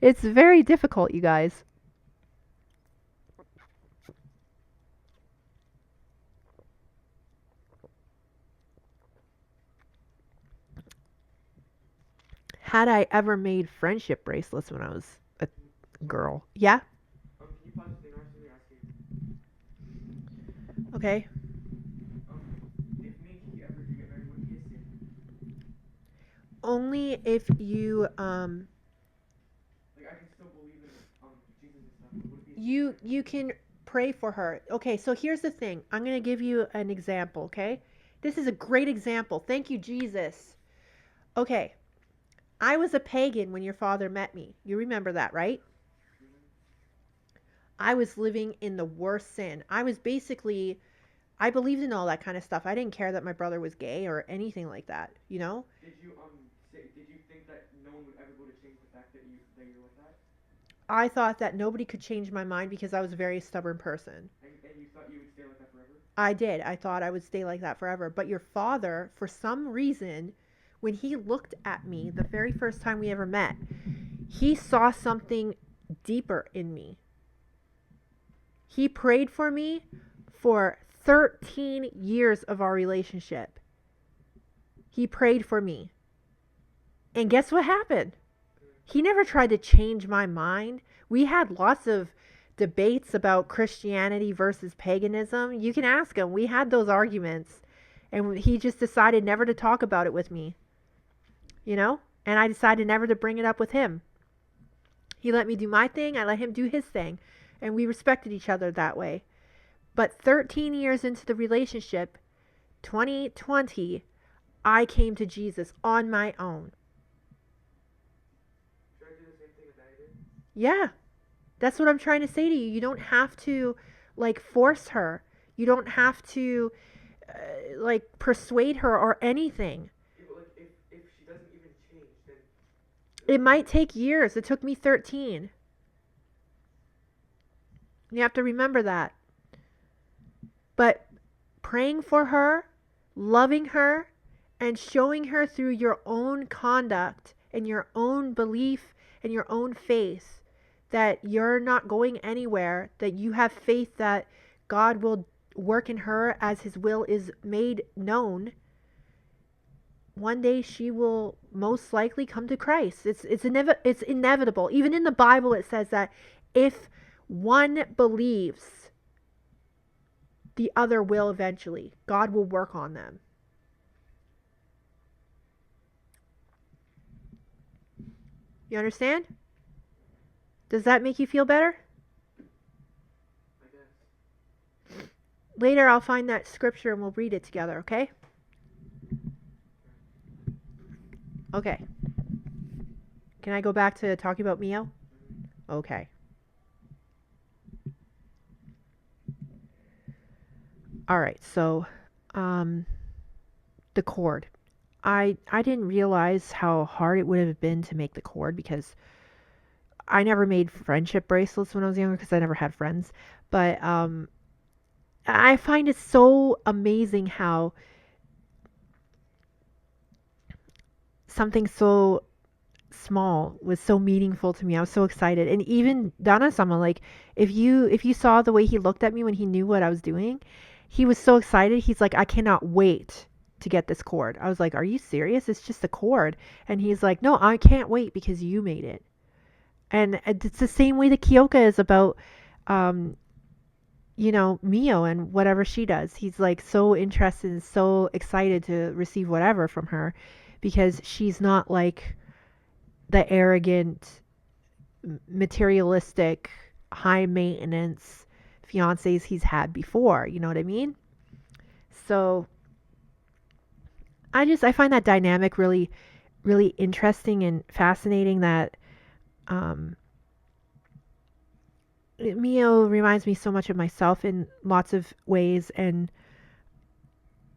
It's very difficult, you guys. Had I ever made friendship bracelets when I was a girl? Yeah? Can you pause the thing? I was going to ask you. Okay. If me and Kiki ever do get married, would it be a sin? Only if you Like, I can still believe in Jesus and stuff, but would it be a sin? you can pray for her. Okay, so here's the thing. I'm going to give you an example, okay? This is a great example. Thank you, Jesus. Okay. I was a pagan when your father met me. You remember that, right? I was living in the worst sin. I believed in all that kind of stuff. I didn't care that my brother was gay or anything like that, you know? Did you think that no one would ever go to change the fact that you're like that? I thought that nobody could change my mind because I was a very stubborn person. And you thought you would stay like that forever? I did. I thought I would stay like that forever. But your father, for some reason, when he looked at me the very first time we ever met, he saw something deeper in me. He prayed for me for 13 years of our relationship. He prayed for me. And guess what happened? He never tried to change my mind. We had lots of debates about Christianity versus paganism. You can ask him. We had those arguments. And he just decided never to talk about it with me. You know? And I decided never to bring it up with him. He let me do my thing. I let him do his thing. And we respected each other that way. But 13 years into the relationship, 2020, I came to Jesus on my own. Should I do the same thing as I did? Yeah. That's what I'm trying to say to you. You don't have to, like, force her. You don't have to, like, persuade her or anything. Yeah, but like, if she doesn't even change, then It might take years. It took me 13. You have to remember that. But praying for her, loving her, and showing her through your own conduct and your own belief and your own faith that you're not going anywhere, that you have faith that God will work in her as his will is made known, one day she will most likely come to Christ. It's inevitable. Even in the Bible it says that if one believes, the other will eventually. God will work on them. You understand? Does that make you feel better? I guess. Later I'll find that scripture and we'll read it together, okay? Okay. Can I go back to talking about Mio? Okay. All right, so the cord. I didn't realize how hard it would have been to make the cord because I never made friendship bracelets when I was younger because I never had friends. But I find it so amazing how something so small was so meaningful to me. I was so excited. And even Dana-sama, like if you saw the way he looked at me when he knew what I was doing, he was so excited. He's like, I cannot wait to get this cord. I was like, are you serious? It's just a cord. And he's like, no, I can't wait because you made it. And it's the same way that Kyoka is about, Mio and whatever she does. He's like so interested and so excited to receive whatever from her because she's not like the arrogant, materialistic, high maintenance fiancés he's had before. You know what I mean? So I find that dynamic really, really interesting and fascinating that Mio reminds me so much of myself in lots of ways, and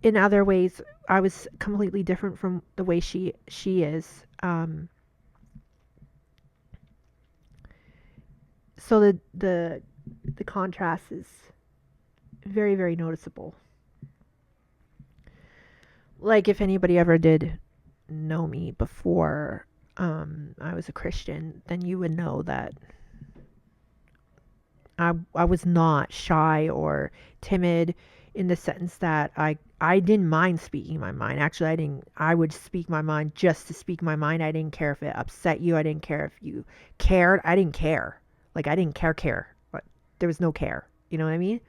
in other ways, I was completely different from the way she is. So the contrast is very, very noticeable. Like if anybody ever did know me before I was a Christian, then you would know that I was not shy or timid in the sense that I didn't mind speaking my mind. Actually, I would speak my mind just to speak my mind. I didn't care if it upset you. I didn't care if you cared. I didn't care. Like I didn't care. But there was no care. You know what I mean?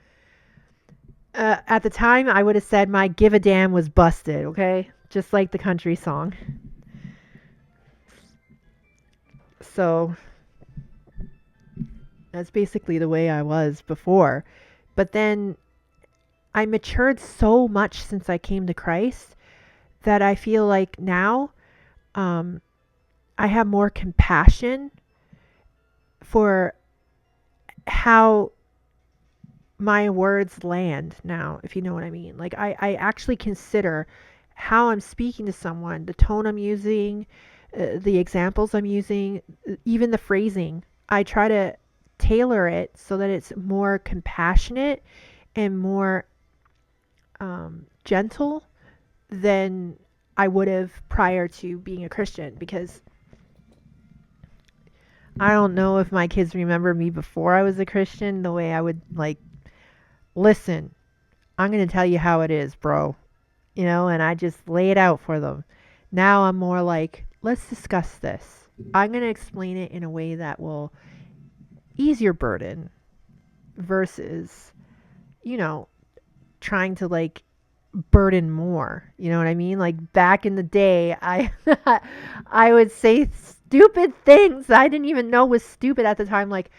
At the time, I would have said my give a damn was busted, okay? Just like the country song. So that's basically the way I was before. But then I matured so much since I came to Christ that I feel like now I have more compassion for how my words land now, if you know what I mean. Like I actually consider how I'm speaking to someone, the tone I'm using, the examples I'm using, even the phrasing. I try to tailor it so that it's more compassionate and more gentle than I would have prior to being a Christian, because I don't know if my kids remember me before I was a Christian the way I would like, listen, I'm going to tell you how it is, bro. And I just lay it out for them. Now I'm more like, let's discuss this. I'm going to explain it in a way that will ease your burden versus, you know, trying to like burden more. You know what I mean? Like back in the day, I I would say stupid things I didn't even know was stupid at the time. Like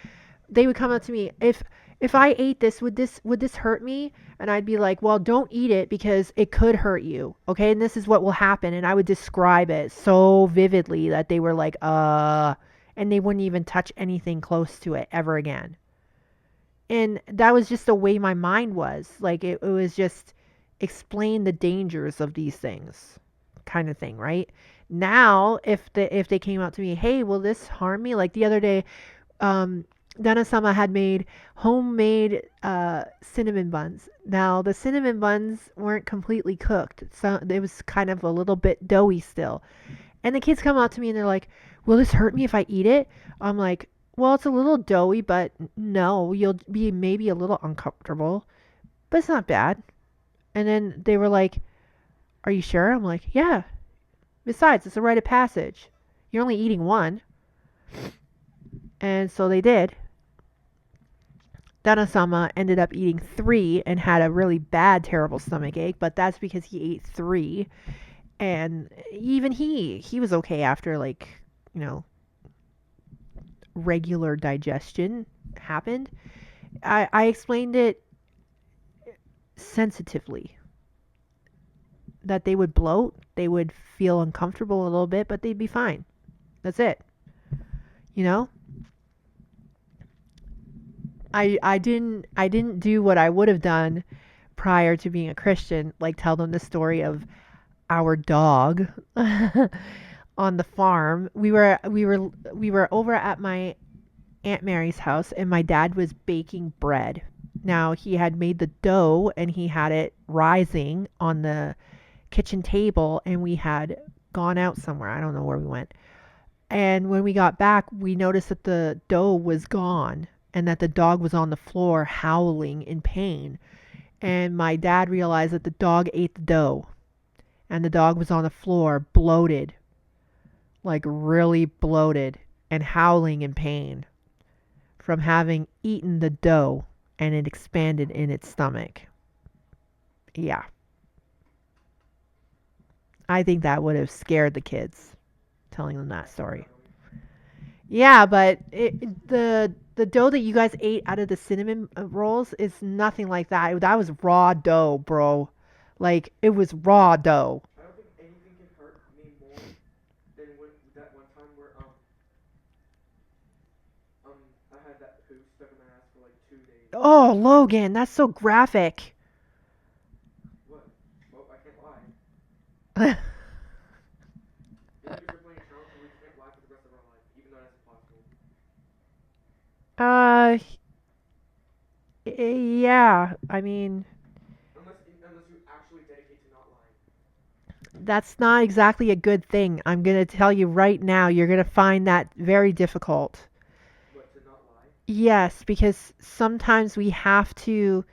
they would come up to me, if I ate this, would this hurt me? And I'd be like, well, don't eat it because it could hurt you. Okay, and this is what will happen. And I would describe it so vividly that they were like, and they wouldn't even touch anything close to it ever again. And that was just the way my mind was. Like it was just explain the dangers of these things kind of thing, right? Now if they came out to me, hey, will this harm me? Like the other day, um Dana-sama had made homemade cinnamon buns. Now the cinnamon buns weren't completely cooked, so it was kind of a little bit doughy still. And the kids come out to me and they're like, will this hurt me if I eat it? I'm like, well, it's a little doughy, but no, you'll be maybe a little uncomfortable, but it's not bad. And then they were like, are you sure? I'm like, yeah. Besides, it's a rite of passage. You're only eating one. And so they did. Dana-sama ended up eating three and had a really bad, terrible stomach ache, but that's because he ate three. And even he was okay after, like, you know, regular digestion happened. I explained it sensitively that they would bloat, they would feel uncomfortable a little bit, but they'd be fine. That's it. You know? I didn't do what I would have done prior to being a Christian, like tell them the story of our dog on the farm. We were over at my Aunt Mary's house and my dad was baking bread. Now he had made the dough and he had it rising on the kitchen table and we had gone out somewhere. I don't know where we went. And when we got back, we noticed that the dough was gone and that the dog was on the floor howling in pain. And my dad realized that the dog ate the dough and the dog was on the floor bloated, like really bloated and howling in pain from having eaten the dough and it expanded in its stomach. Yeah. I think that would have scared the kids telling them that story. Yeah, but the dough that you guys ate out of the cinnamon rolls is nothing like that. That was raw dough, bro. Like it was raw dough. I don't think anything can hurt me more than when that one time where I had that poo stuck in my ass for like 2 days. Oh, Logan, that's so graphic. What? Well, I can't lie. Because you're playing a show, so we can't lie for the rest of our life, even though that's impossible. uh, yeah. I mean, Unless you actually dedicate to not lying. that's not exactly a good thing. I'm gonna tell you right now. You're gonna find that very difficult. What, to not lie? Yes, because sometimes we have to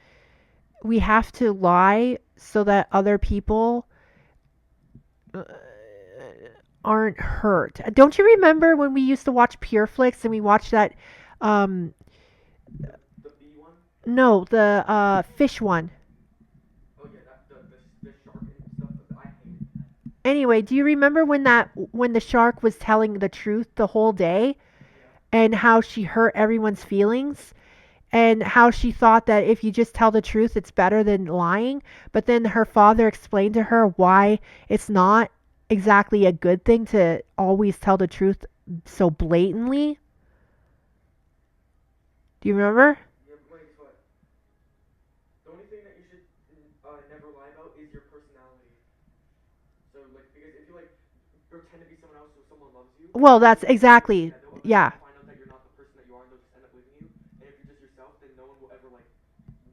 lie so that other people uh, aren't hurt. Don't you remember when we used to watch Pure Flix and we watched that um The B one? no, the fish one. Oh yeah, the shark and stuff. I hated that. Anyway, do you remember when the shark was telling the truth the whole day Yeah. and how she hurt everyone's feelings? And how she thought that if you just tell the truth, it's better than lying. But then her father explained to her why it's not exactly a good thing to always tell the truth so blatantly. Do you remember? Yeah, but wait, what? The only thing that you should never lie about is your personality. So like, because if you like pretend to be someone else so someone loves you, Well, that's exactly, yeah, yeah. they'll find out that you're not the person that you are, and they'll just end up leaving you. And if you're just yourself, then no one will ever like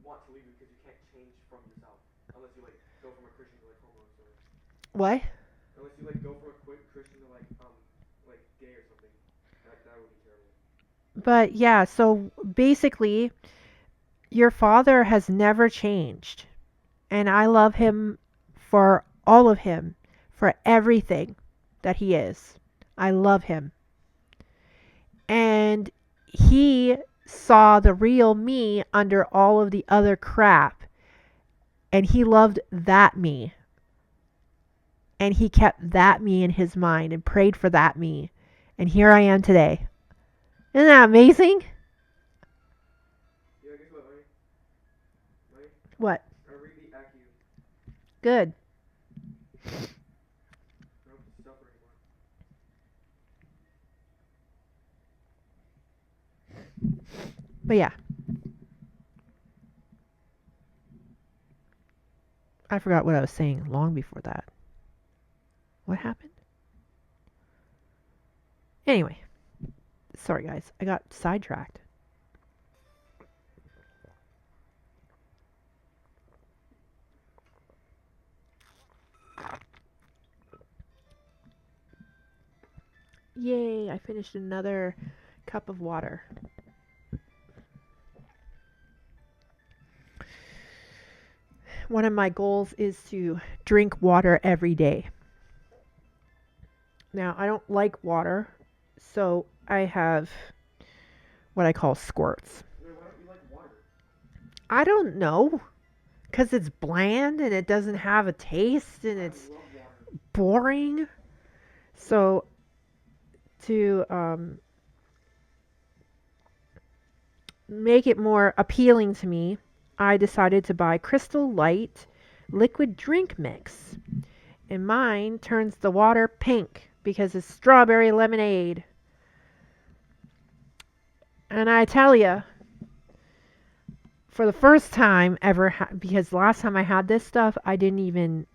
want to leave you because you can't change from yourself unless you like go from a Christian to like homo or something. What? Unless you like go from a quick Christian to like gay or something. That would be terrible. But yeah, so basically, your father has never changed. And I love him for all of him, for everything that he is. I love him. And he saw the real me under all of the other crap. And he loved that me. And he kept that me in his mind and prayed for that me. And here I am today. Isn't that amazing? Yeah, guess what, honey? Honey? What? I read the Acu. Good. I don't have to suffer anymore. But yeah. I forgot what I was saying long before that. What happened? Anyway. Sorry, guys. I got sidetracked. Yay, I finished another cup of water. One of my goals is to drink water every day. Now, I don't like water, so I have what I call squirts. Wait, why don't you like water? I don't know, because it's bland and it doesn't have a taste and it's I love water. boring. So, to make it more appealing to me, I decided to buy Crystal Light liquid drink mix. And mine turns the water pink because it's strawberry lemonade. And I tell you, for the first time ever, because last time I had this stuff, I didn't even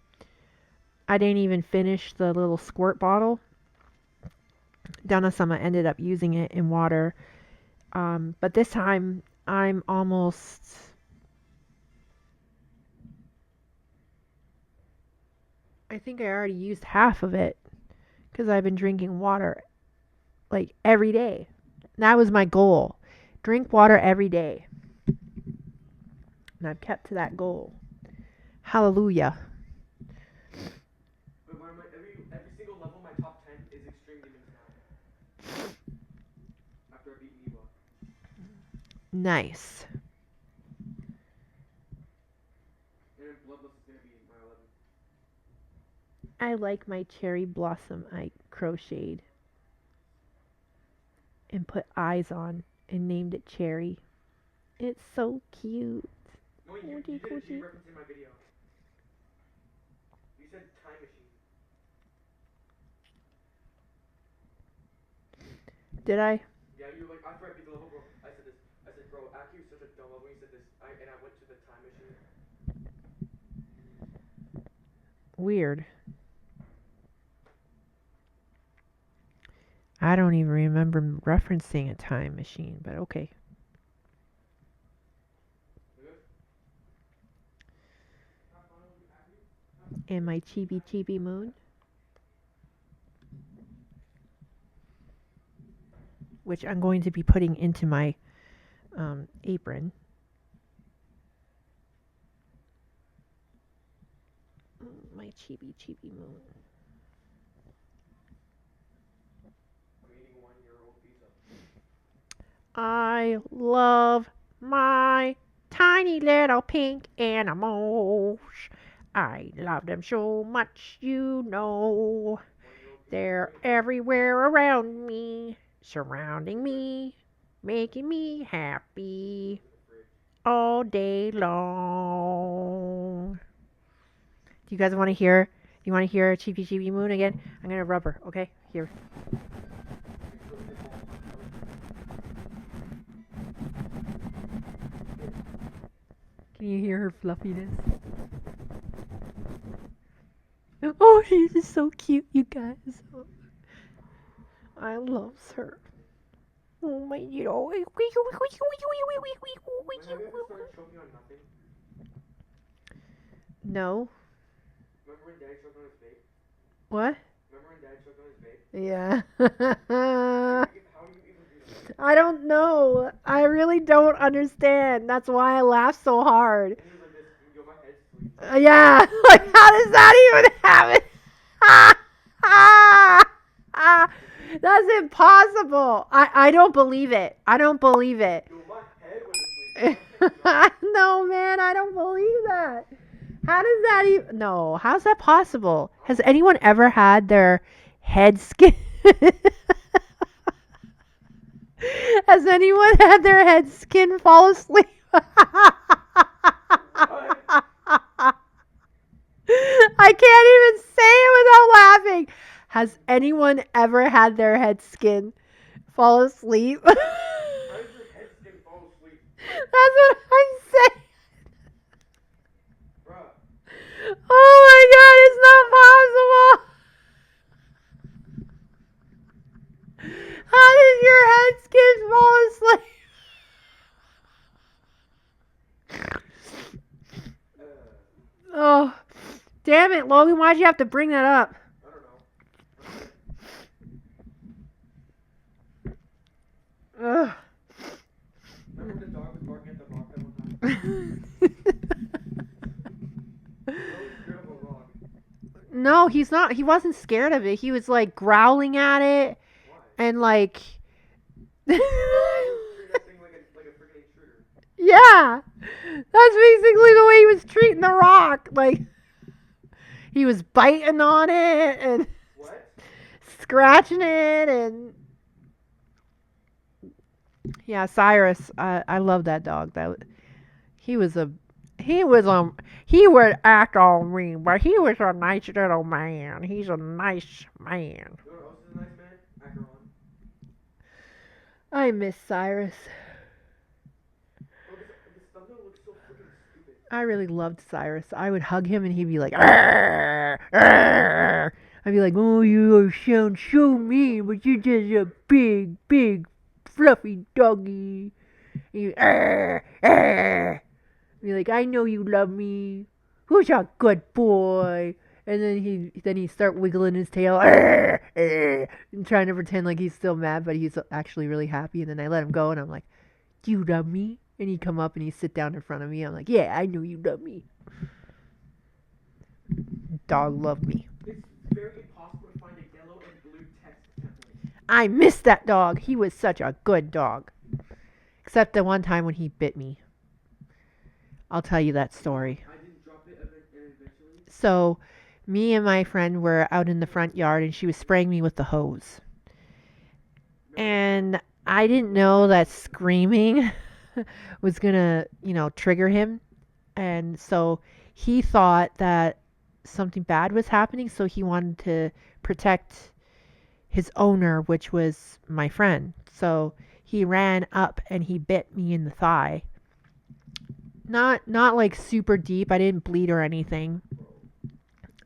finish the little squirt bottle. Donna-sama ended up using it in water. But this time, I'm almost... I think I already used half of it because I've been drinking water like every day. That was my goal. Drink water every day. And I've kept to that goal. Hallelujah. But when every single level, my top 10 is extreme demons now. After I beat Eva. Nice. And then Bloodlust is gonna be my 11. I like my cherry blossom I crocheted and put eyes on and named it Cherry. It's so cute. No, wait, you referenced in my video. You said time machine. Did I? Yeah, you were like, after I beat the level, bro. I said this. I said, bro, Acu is such a dumb level. You said this. And I went to the time machine. Weird. I don't even remember referencing a time machine, but okay. And my chibi chibi moon, which I'm going to be putting into my apron. My chibi chibi moon. I'm eating 1-year-old pizza. I love my tiny little pink animals. I love them so much, you know. They're everywhere around me, surrounding me, making me happy all day long. Do you guys want to hear? You want to hear Chibi Chibi Moon again? I'm gonna rub her. Okay, here. Can you hear her fluffiness? Oh, she's just so cute, you guys. I loves her. Oh my little. Wait, have you ever started choking on nothing? No. Remember when Daddy choked on his vape? What? Remember when Daddy choked on his vape? Yeah. How do you even do that? I don't know. I really don't understand. That's why I laugh so hard. And he was like this, yo, my head's asleep. Yeah. Like, how does that even happen? That's impossible. I don't believe it. I don't believe it. Dude, my head was asleep. My head was No, man, I don't believe that. How does that even? No, how's that possible? Has anyone ever had their head skin? Has anyone had their head skin fall asleep? I can't even say it without laughing. Has anyone ever had their head skin fall asleep? How did your head skin fall asleep? That's what I'm saying. Bruh. Oh my god, it's not possible. How did your head skin fall asleep? Oh, damn it, Logan, why'd you have to bring that up? I don't know. Ugh. Remember the dog was barking at the rock that one time? I was scared of a rock. No, he's not. He wasn't scared of it. He was like growling at it Why? and like. Treat that thing like a freaking intruder. Yeah, that's basically the way he was treating the rock. Like, he was biting on it and What? scratching it, and yeah, Cyrus, I love that dog. He would act all mean, but he was a nice little man. He's a nice man. You know what else is a nice man? Acheron. I miss Cyrus. Oh, this thumbnail looks so freaking stupid. I really loved Cyrus. I would hug him and he'd be like, "Arr, arr." I'd be like, oh, you sound so mean, but you're just a big, big, fluffy doggy. And you, arr, arr. Be like, I know you love me. Who's a good boy? And then he start wiggling his tail, arr, arr, and trying to pretend like he's still mad, but he's actually really happy. And then I let him go, and I'm like, do you love me? And he'd come up and he'd sit down in front of me. I'm like, yeah, I know you love me. Dog loved me. It's very impossible to find a yellow and blue text template. I miss that dog. He was such a good dog. Except the one time when he bit me. I'll tell you that story. I didn't drop it eventually. So, me and my friend were out in the front yard and she was spraying me with the hose. And I didn't know that screaming was gonna, trigger him. And so he thought that something bad was happening, so he wanted to protect his owner, which was my friend. So he ran up and he bit me in the thigh. Not like super deep. I didn't bleed or anything.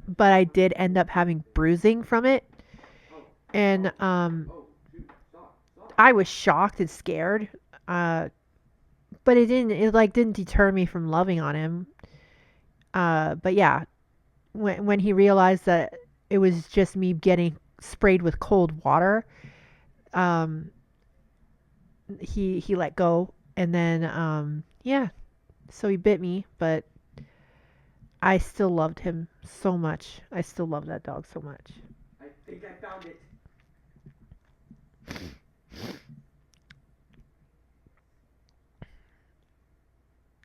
But I did end up having bruising from it. And I was shocked and scared. But it didn't deter me from loving on him. But yeah, when he realized that it was just me getting sprayed with cold water, he let go, and then yeah, so he bit me, but I still loved him so much. I still love that dog so much. I think I found it.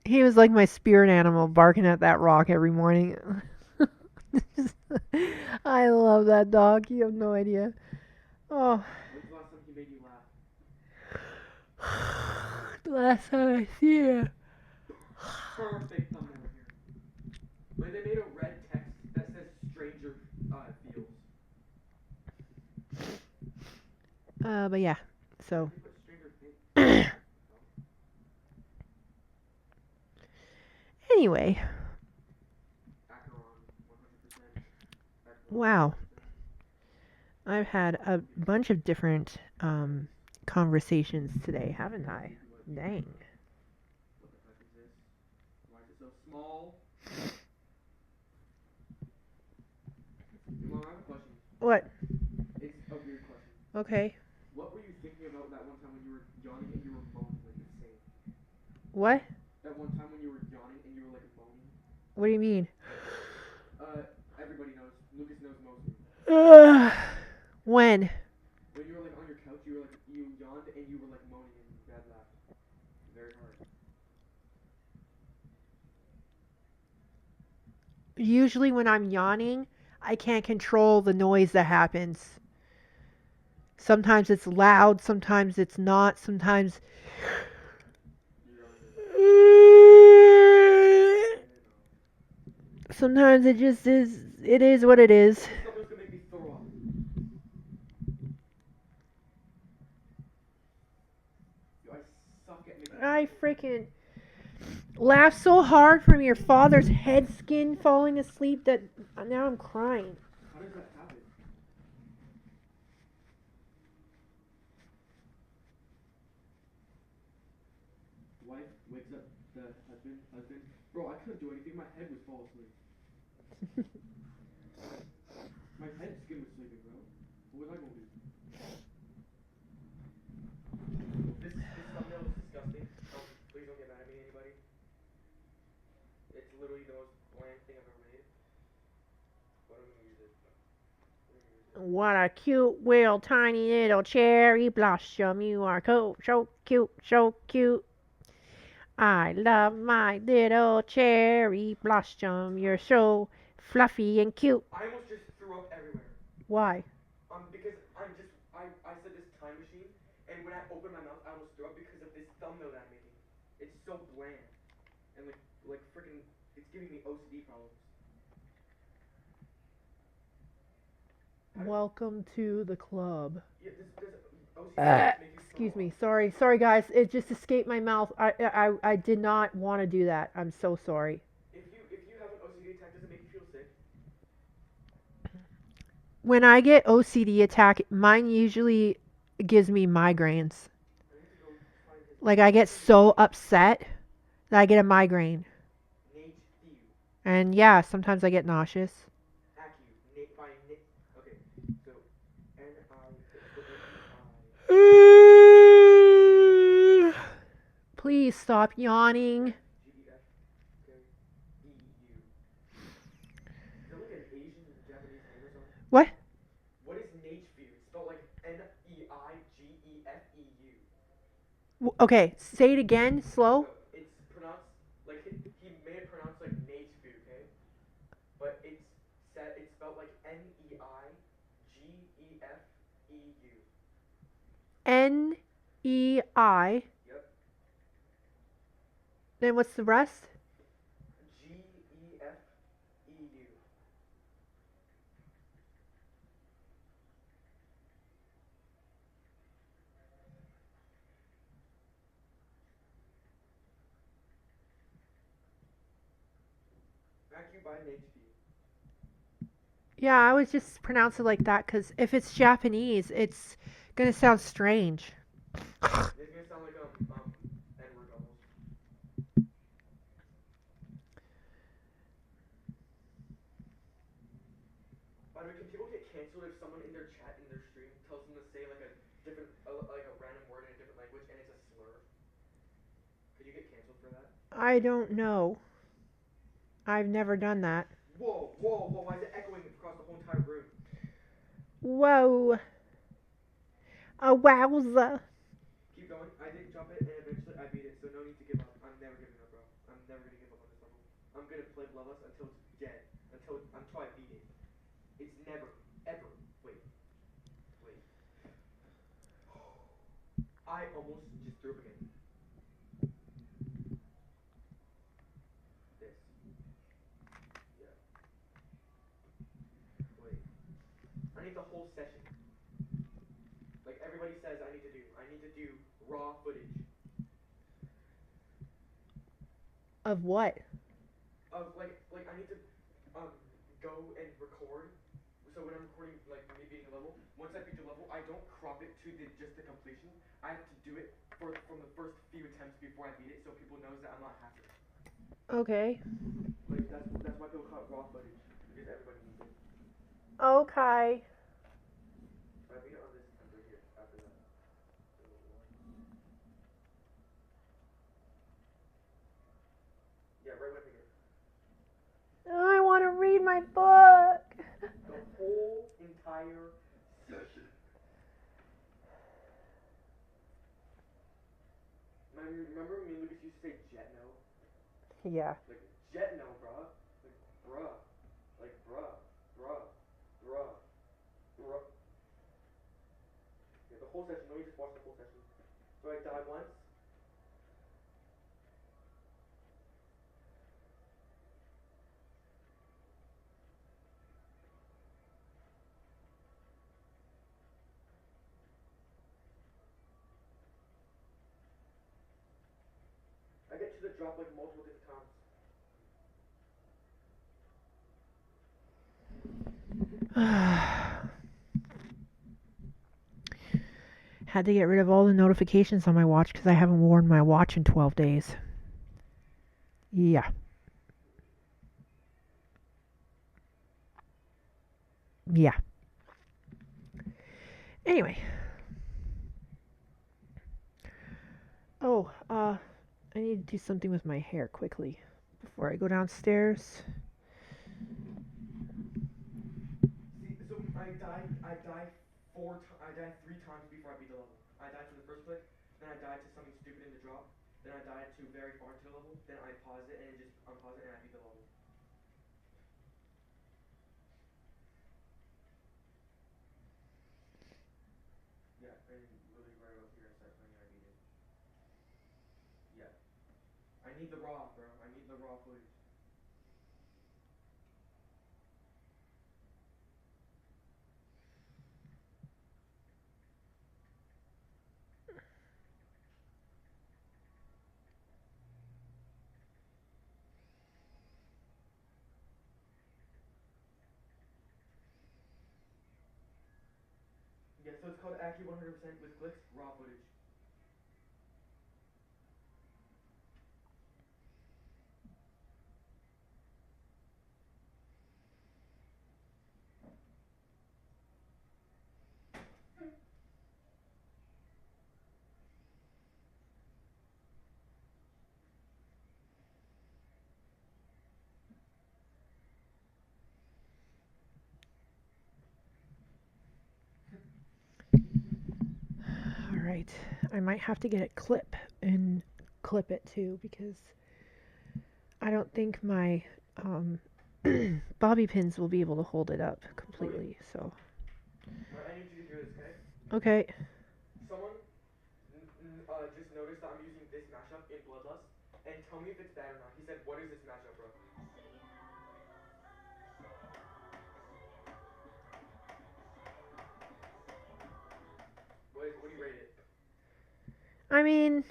He was like my spirit animal, barking at that rock every morning. I love that dog. You have no idea. Oh. When's the last time he made you laugh? The last time I see him. Perfect thumbnail here. When they made a red text that says stranger feels. But yeah, so. They put stranger feels. Anyway, Acheron, 100%. wow. I've had a bunch of different conversations today, haven't I? Dang. What the fuck is this? Why is it so small? Mom, I have a question. What? It's a weird question. Okay. What were you thinking about that one time when you were yawning and you were moaning like insane? What? That one time when you were yawning and you were like moaning? What do you mean? Everybody knows. Lucas knows most. When? When you and bad laugh. Very hard. Usually when I'm yawning, I can't control the noise that happens. Sometimes it's loud, sometimes it's not, sometimes sometimes it just is, it is what it is. This stuff is gonna make me throw up. Yo, I suck at making. I freaking laughed so hard from your father's head skin falling asleep that now I'm crying. How does that happen? Wife wakes up the husband. Bro, I couldn't do anything. My head was fall asleep. My head skin was sleeping, bro. What was I gonna do? This thumbnail is disgusting. Please don't get mad at me, anybody. It's literally the most bland thing I've ever made. But I'm gonna use it. What a cute little tiny little cherry blossom. You are so cute, so cute. I love my little cherry blossom. You're so fluffy and cute. I almost just threw up everywhere. Why? Because I said this time machine, and when I opened my mouth, I almost threw up because of this thumbnail that I'm making. It's so bland, and like freaking, it's giving me OCD problems. Welcome to the club. Yeah, does OCD make you Excuse throw me. up? Sorry guys. It just escaped my mouth. I did not want to do that. I'm so sorry. If you have an OCD attack, does it make you feel sick? When I get OCD attack, mine usually gives me migraines. I need to go find his Like I get so upset that I get a migraine. Nate Few. And yeah, sometimes I get nauseous. Acu. Nate by Nate. Okay, so Please stop yawning. GEFKEU. Is that like an Asian Japanese name or something? What? What is Neigefeu? It's spelled like Neigefeu. Okay, say it again, slow. So it's pronounced like he made it pronounced like Neigefeu, okay? But it's spelled like Neigefeu. Nei. Yep. Then what's the rest? GEFEU. Acu by Neigefeu. Yeah, I would just pronounce it like that because if it's Japanese, it's gonna sound strange. It's gonna sound like N-word almost. By the way, can people get canceled if someone in their chat in their stream tells them to say like a different like a random word in a different language and it's a slur? Could you get canceled for that? I don't know. I've never done that. Whoa, whoa, whoa! Why is it echoing across the whole entire room? Whoa. A wowza. Keep going. I did jump it and eventually I beat it, so no need to give up. I'm never giving up, bro. I'm never gonna give up on this level. I'm gonna play Bloodlust until it's dead. Until I beat it. It's never, ever. Wait. I almost just threw up again. This. Yeah. Wait. I need the whole session. Like everybody says I need to do. I need to do raw footage. Of what? Of like I need to go and record. So when I'm recording like me beating a level, once I beat the level, I don't crop it to just the completion. I have to do it from the first few attempts before I beat it, so people knows that I'm not happy. Okay. Like that's why people call it raw footage, because everybody needs it. Okay. I beat it on this time right here. After that. Yeah, right when I get I want to read my book. the whole entire session. remember me and Lucas used to say jet no? Yeah. Like, jet no, bruh. Like, bruh. Like, bruh. Bruh. Bruh. Bruh. Yeah, the whole session. Let me just watch the whole session. So I died once. I get to the drop like multiple different times. Had to get rid of all the notifications on my watch because I haven't worn my watch in 12 days. Yeah. Yeah. Anyway. Oh, I need to do something with my hair quickly before I go downstairs. See, so I died 3 times before I beat the level. I died to the first click, then I died to something stupid in the drop, then I died to very far into the level, then I paused it and just unpaused it and I beat the level. Yeah, and literally right up here I started playing and I beat it. Yeah. I need the raw, bro. I need the raw footage. Yeah, so it's called Accurate 100% with clicks, raw footage. Alright. I might have to get a clip and clip it too because I don't think my bobby pins will be able to hold it up completely. So. Alright, I need you to hear this, okay? Okay. Someone just noticed that I'm using this mashup in Bloodlust, and tell me if it's bad or not. He said, "What is this mashup, bro?" What do you rate it? I mean,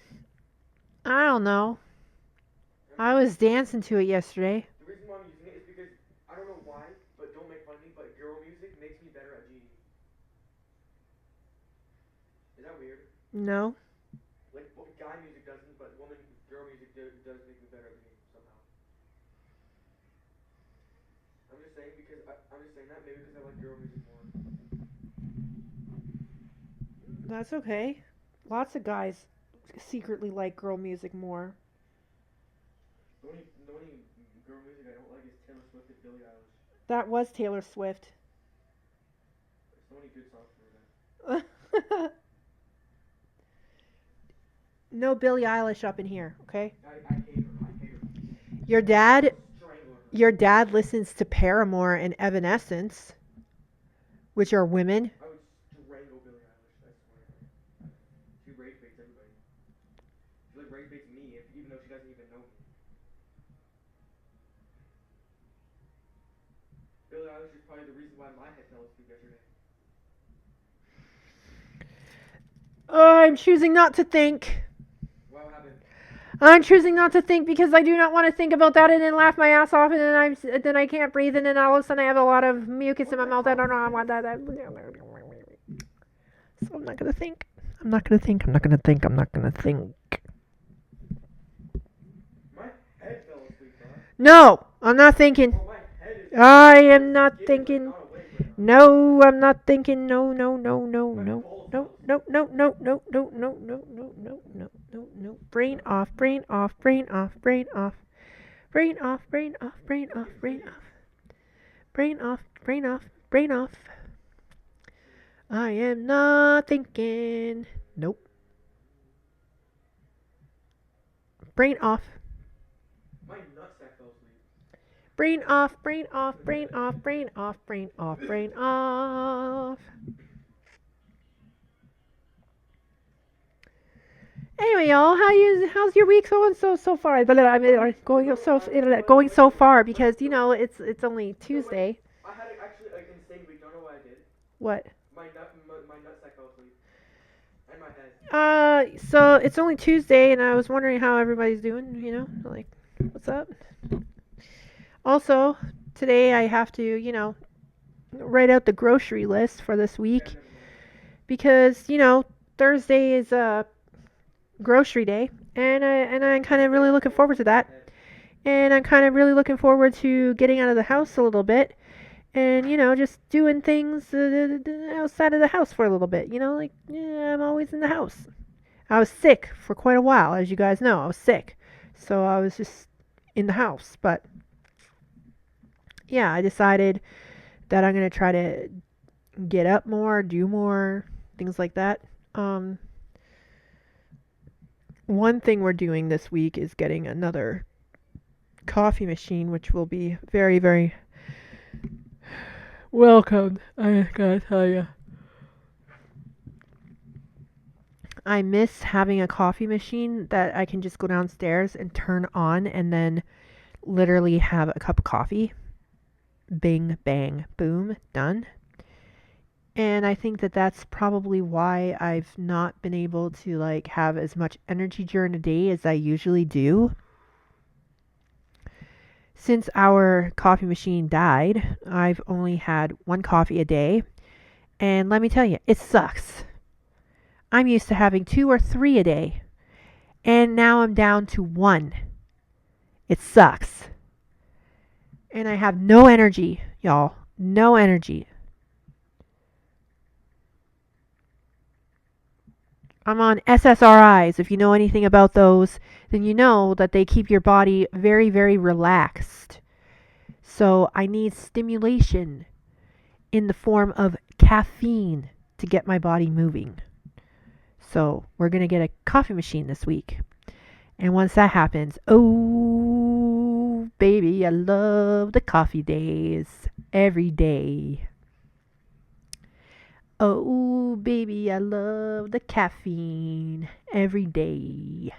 I don't know. I was dancing to it yesterday. The reason why I'm using it is because I don't know why, but don't make fun of me, but girl music makes me better at GD. Is that weird? No. Like, guy music doesn't, but girl music does make me better at the game somehow. I'm just saying I'm just saying that maybe because I like girl music more. That's okay. Lots of guys secretly like girl music more. The only girl music I don't like is Taylor Swift and Billie Eilish. That was Taylor Swift. There's so many good songs for that. No Billie Eilish up in here, okay? I hate her. I hate her. Your dad, Strangle her. your dad listens to Paramore and Evanescence, which are women. I would strangle Billie Eilish, I swear. She rage baits everybody. She like rage baits me, even though she doesn't even know me. Billie Eilish is probably the reason why my head fell asleep yesterday. I'm choosing not to think. What happened? I'm choosing not to think because I do not want to think about that and then laugh my ass off and then I can't breathe and then all of a sudden I have a lot of mucus in my mouth. I don't know. I want that. So I'm not gonna think. I'm not gonna think. I'm not gonna think. I'm not gonna think. My head fell asleep, bro. No, I'm not thinking. Bro, my head is I am not thinking. not awake right now. No, I'm not thinking. No, no, no, no, My no, balls no, fell asleep. no, no, no, no, no, no, no, no, no, no, no, no. Brain off, brain off, brain off, brain off, brain off, brain off, brain off, brain off, brain off, brain off, brain off. I am not thinking. Nope. Brain off. My nutsack fell asleep. Brain off, brain off, brain off, brain off, brain off, brain off. Anyway, y'all, how's your week going so far? I mean, going so far because it's only Tuesday. I had actually an insane week. Don't know what I did. What? My nutsack fell asleep. And my head. So it's only Tuesday, and I was wondering how everybody's doing. Like, what's up? Also, today I have to, write out the grocery list for this week because Thursday is grocery day, and I'm kind of really looking forward to that. And I'm kind of really looking forward to getting out of the house a little bit and, just doing things outside of the house for a little bit. Like, I'm always in the house. I was sick for quite a while, as you guys know. I was sick. So I was just in the house. But, yeah, I decided that I'm going to try to get up more, do more, things like that. One thing we're doing this week is getting another coffee machine, which will be very, very welcome. I gotta tell you, I miss having a coffee machine that I can just go downstairs and turn on and then literally have a cup of coffee. Bing, bang, boom, done. And I think that that's probably why I've not been able to have as much energy during the day as I usually do. Since our coffee machine died, I've only had one coffee a day. And let me tell you, it sucks. I'm used to having 2 or 3 a day. And now I'm down to 1. It sucks. And I have no energy, y'all. No energy. I'm on SSRIs. If you know anything about those, then you know that they keep your body very, very relaxed. So I need stimulation in the form of caffeine to get my body moving. So we're going to get a coffee machine this week. And once that happens, oh, baby, I love the coffee days every day. Oh, baby, I love the caffeine every day.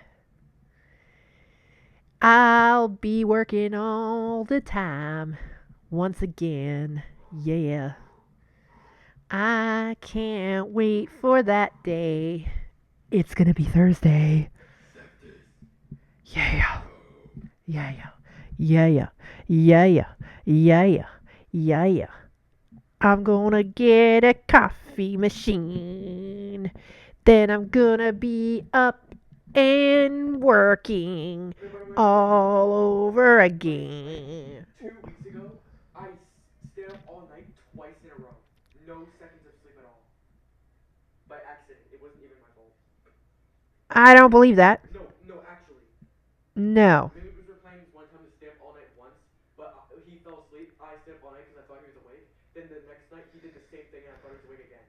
I'll be working all the time once again. Yeah. I can't wait for that day. It's gonna be Thursday. Yeah. Yeah. Yeah. Yeah. Yeah. Yeah. I'm gonna get a coffee machine. Then I'm gonna be up and working all over again. 2 weeks ago, I stayed up all night twice in a row. No seconds of sleep at all. By accident. It wasn't even my fault. I don't believe that. No, actually. No. Maybe we were planning one time to stay up all night once, but he fell asleep. I stayed up all night because I thought he was awake. Then the next night, he did the same thing and I thought he was awake again.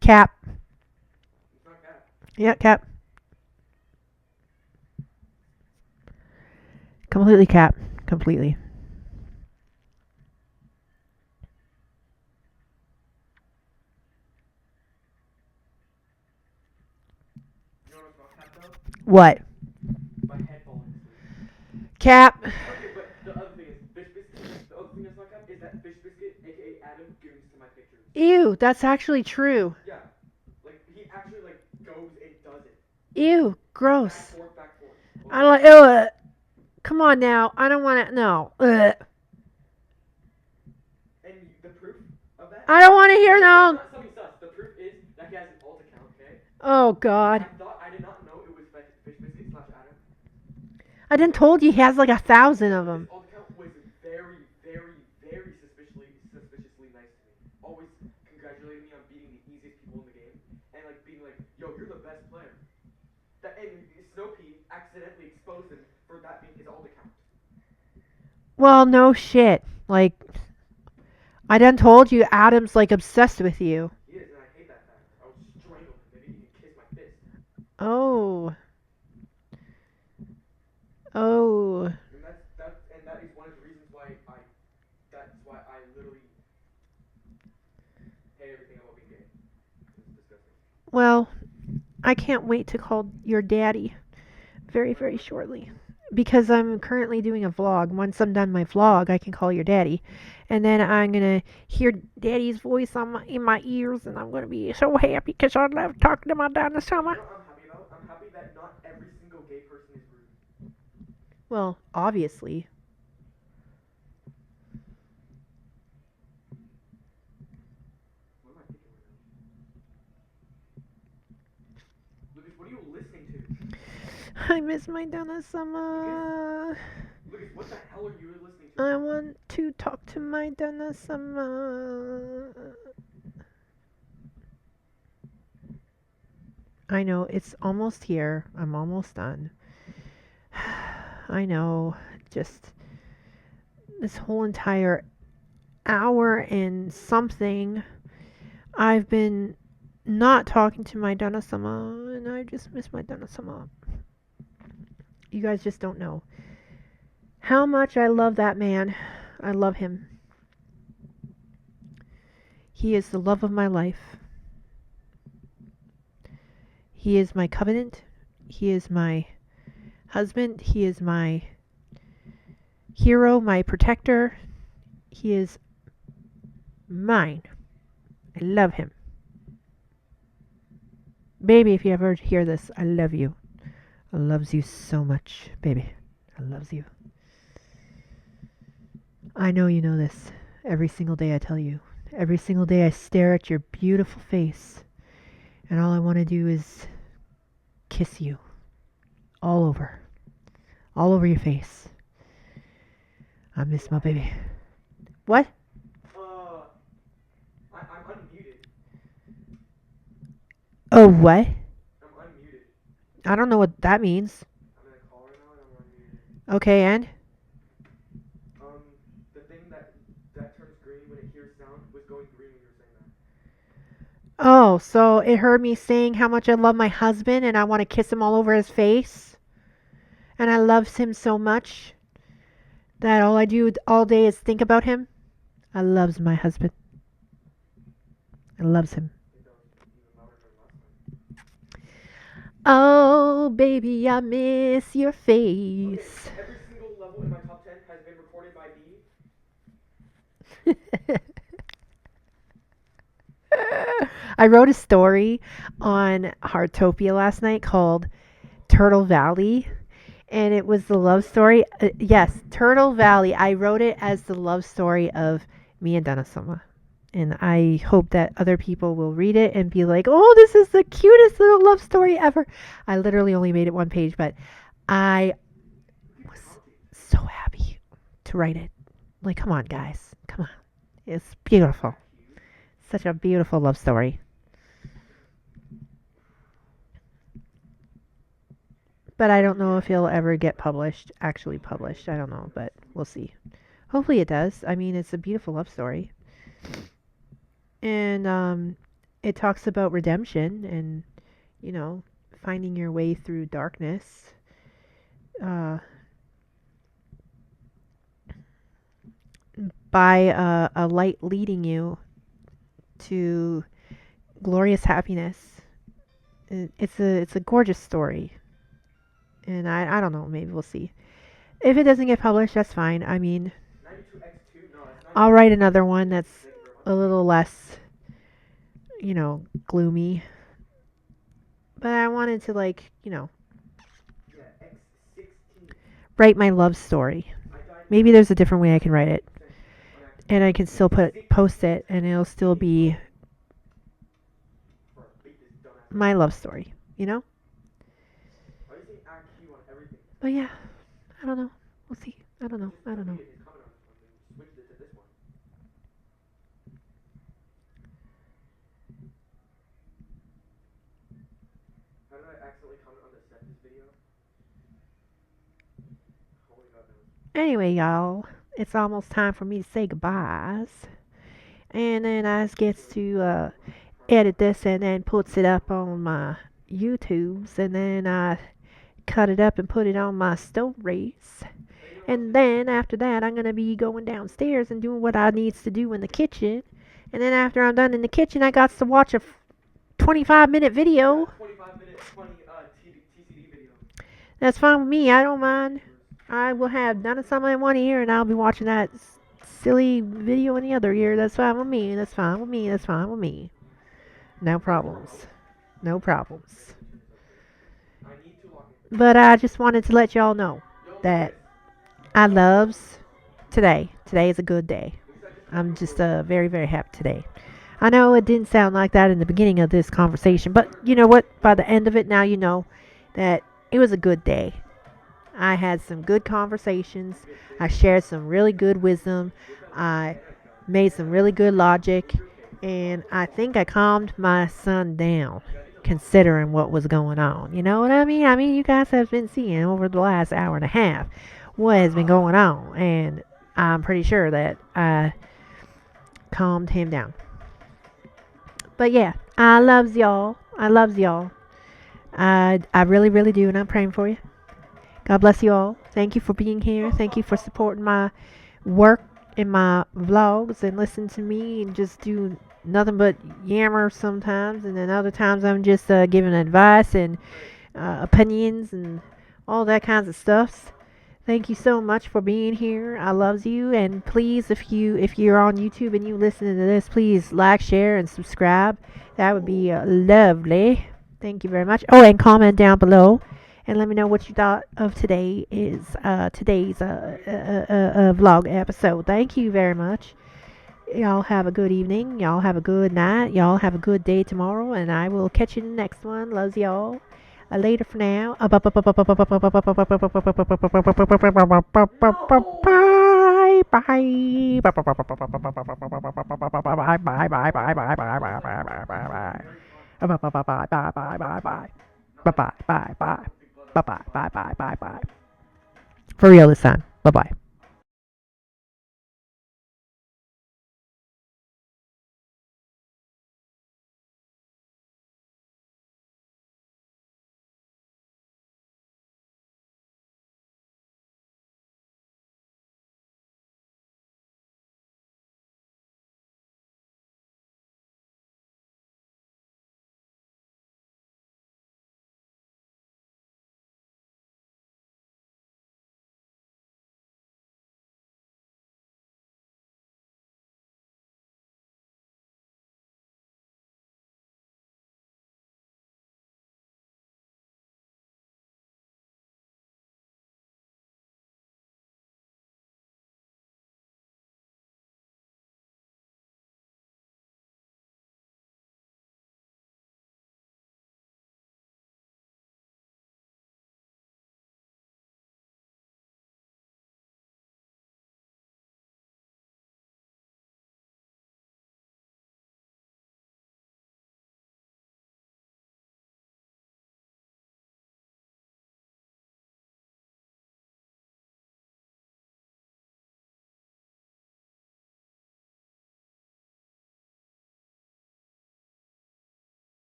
Cap. It's not that. Yeah, cap. Completely cap. Completely. You know what's not cat though? What? My head falling asleep. Cap. Okay, but the other thing is, Fish Biscuit, the other thing that's not cat is that Fish Biscuit, aka Adam, goes to my pictures. Ew, that's actually true. Yeah. Like, he actually, goes and does it. Ew, gross. Back forth. I don't like. Ugh. Come on now. I don't want to. No. Ugh. And the proof of that? I don't want to hear no. It's not something sus. The proof is that he has an alt account, okay? Oh God. I did not know it was Fish Biscuit / Adam. I didn't told you he has 1,000 of them. His alt account was very, very, very suspiciously nice to me. Always congratulating me on beating the easiest people in the game. And being like, yo, you're the best player. And Snowpea accidentally exposed him for that being his alt account. Well, no shit. I done told you Adam's like obsessed with you. He is, and I hate that fact. I will strangle him. Maybe he can kiss my fist. Oh. Oh. And that is one of the reasons why I literally hate everything about being gay. It's disgusting. Well, I can't wait to call your daddy very, very shortly. Because I'm currently doing a vlog. Once I'm done my vlog, I can call your daddy. And then I'm going to hear daddy's voice in my ears. And I'm going to be so happy because I love talking to my dad in the You know summer. what I'm happy about? I'm happy that not every single gay person is rude. Well, obviously. What am I thinking right now? Lucas, what are you listening to? I miss my Donna Summer. Lucas, what the hell are you listening to? I want to talk to my Donna Summer. I know, it's almost here. I'm almost done. I know, just this whole entire hour and something, I've been not talking to my Donna Summer, and I just miss my Donna Summer. You guys just don't know how much I love that man. I love him. He is the love of my life. He is my covenant. He is my husband. He is my hero, my protector. He is mine. I love him. Baby, if you ever hear this, I love you. I loves you so much, baby. I loves you. I know you know this. Every single day I tell you. Every single day I stare at your beautiful face. And all I want to do is kiss you. All over. All over your face. I miss my baby. What? I'm unmuted. Oh, what? I'm unmuted. I don't know what that means. I'm in a call right now and I'm unmuted. Okay, and? The thing that turns green when it hears sound was going green when you were saying that. Oh, so it heard me saying how much I love my husband and I want to kiss him all over his face. And I loves him so much that all I do all day is think about him. I loves my husband. I loves him. It does even louder than last time. Oh, baby, I miss your face. Okay, every single level in my top 10 has been recorded by me. I wrote a story on Heartopia last night called Turtle Valley, and it was the love story. Yes, Turtle Valley. I wrote it as the love story of me and Danasama. And I hope that other people will read it and be like, oh, this is the cutest little love story ever. I literally only made it one page, but I was so happy to write it. Like, come on, guys. Come on. It's beautiful. Such a beautiful love story. But I don't know if it'll ever get published, actually published. I don't know, but we'll see. Hopefully it does. I mean, it's a beautiful love story. And it talks about redemption and, you know, finding your way through darkness. By a light leading you to glorious happiness. It's a gorgeous story. And I don't know, maybe we'll see. If it doesn't get published, that's fine. I mean, 92x2? No, that's I'll write another one that's a little less, you know, gloomy. But I wanted to, like, you know, Yeah, X16. write my love story. Maybe there's a different way I can write it. And I can still post it, and it'll still be my love story, you know? Why do you say IQ on everything? But yeah, I don't know. We'll see. I don't know. I don't know. His comment on this one, then switched it to this one. How did I accidentally comment on the set this video? Holy god, no. Anyway, y'all, it's almost time for me to say goodbyes. and then I gets to edit this and then puts it up on my YouTubes, and then I cut it up and put it on my stories. And then after that, I'm gonna be going downstairs and doing what I needs to do in the kitchen. And then after I'm done in the kitchen, I got to watch a 25-minute video. 25-minute funny TCD video. That's fine with me. I don't mind. I will have none of something in one ear, and I'll be watching that silly video in the other ear. That's fine with me. That's fine with me. That's fine with me. No problems. No problems. I need to lock it. But I just wanted to let y'all know that I loves today. Today is a good day. I'm just very, very happy today. I know it didn't sound like that in the beginning of this conversation, but you know what? By the end of it, now you know that it was a good day. I had some good conversations. I shared some really good wisdom. I made some really good logic. And I think I calmed my son down, considering what was going on. You know what I mean? I mean, you guys have been seeing over the last hour and a half what has been going on. And I'm pretty sure that I calmed him down. But yeah, I loves y'all. I loves y'all. I really, really do. And I'm praying for you. God bless you all. Thank you for being here. Thank you for supporting my work and my vlogs and listen to me and just do nothing but yammer sometimes. And then other times I'm just giving advice and opinions and all that kinds of stuff. Thank you so much for being here. I loves you. And please, if you're on YouTube and you listening to this, please like, share, and subscribe. That would be lovely. Thank you very much. Oh, and comment down below. And let me know what you thought of today's vlog episode. Thank you very much. Y'all have a good evening. Y'all have a good night. Y'all have a good day tomorrow. And I will catch you in the next one. Loves y'all. Later for now. Bye bye bye. Bye bye. Bye bye. Bye bye. Bye bye. For real this time. Bye bye.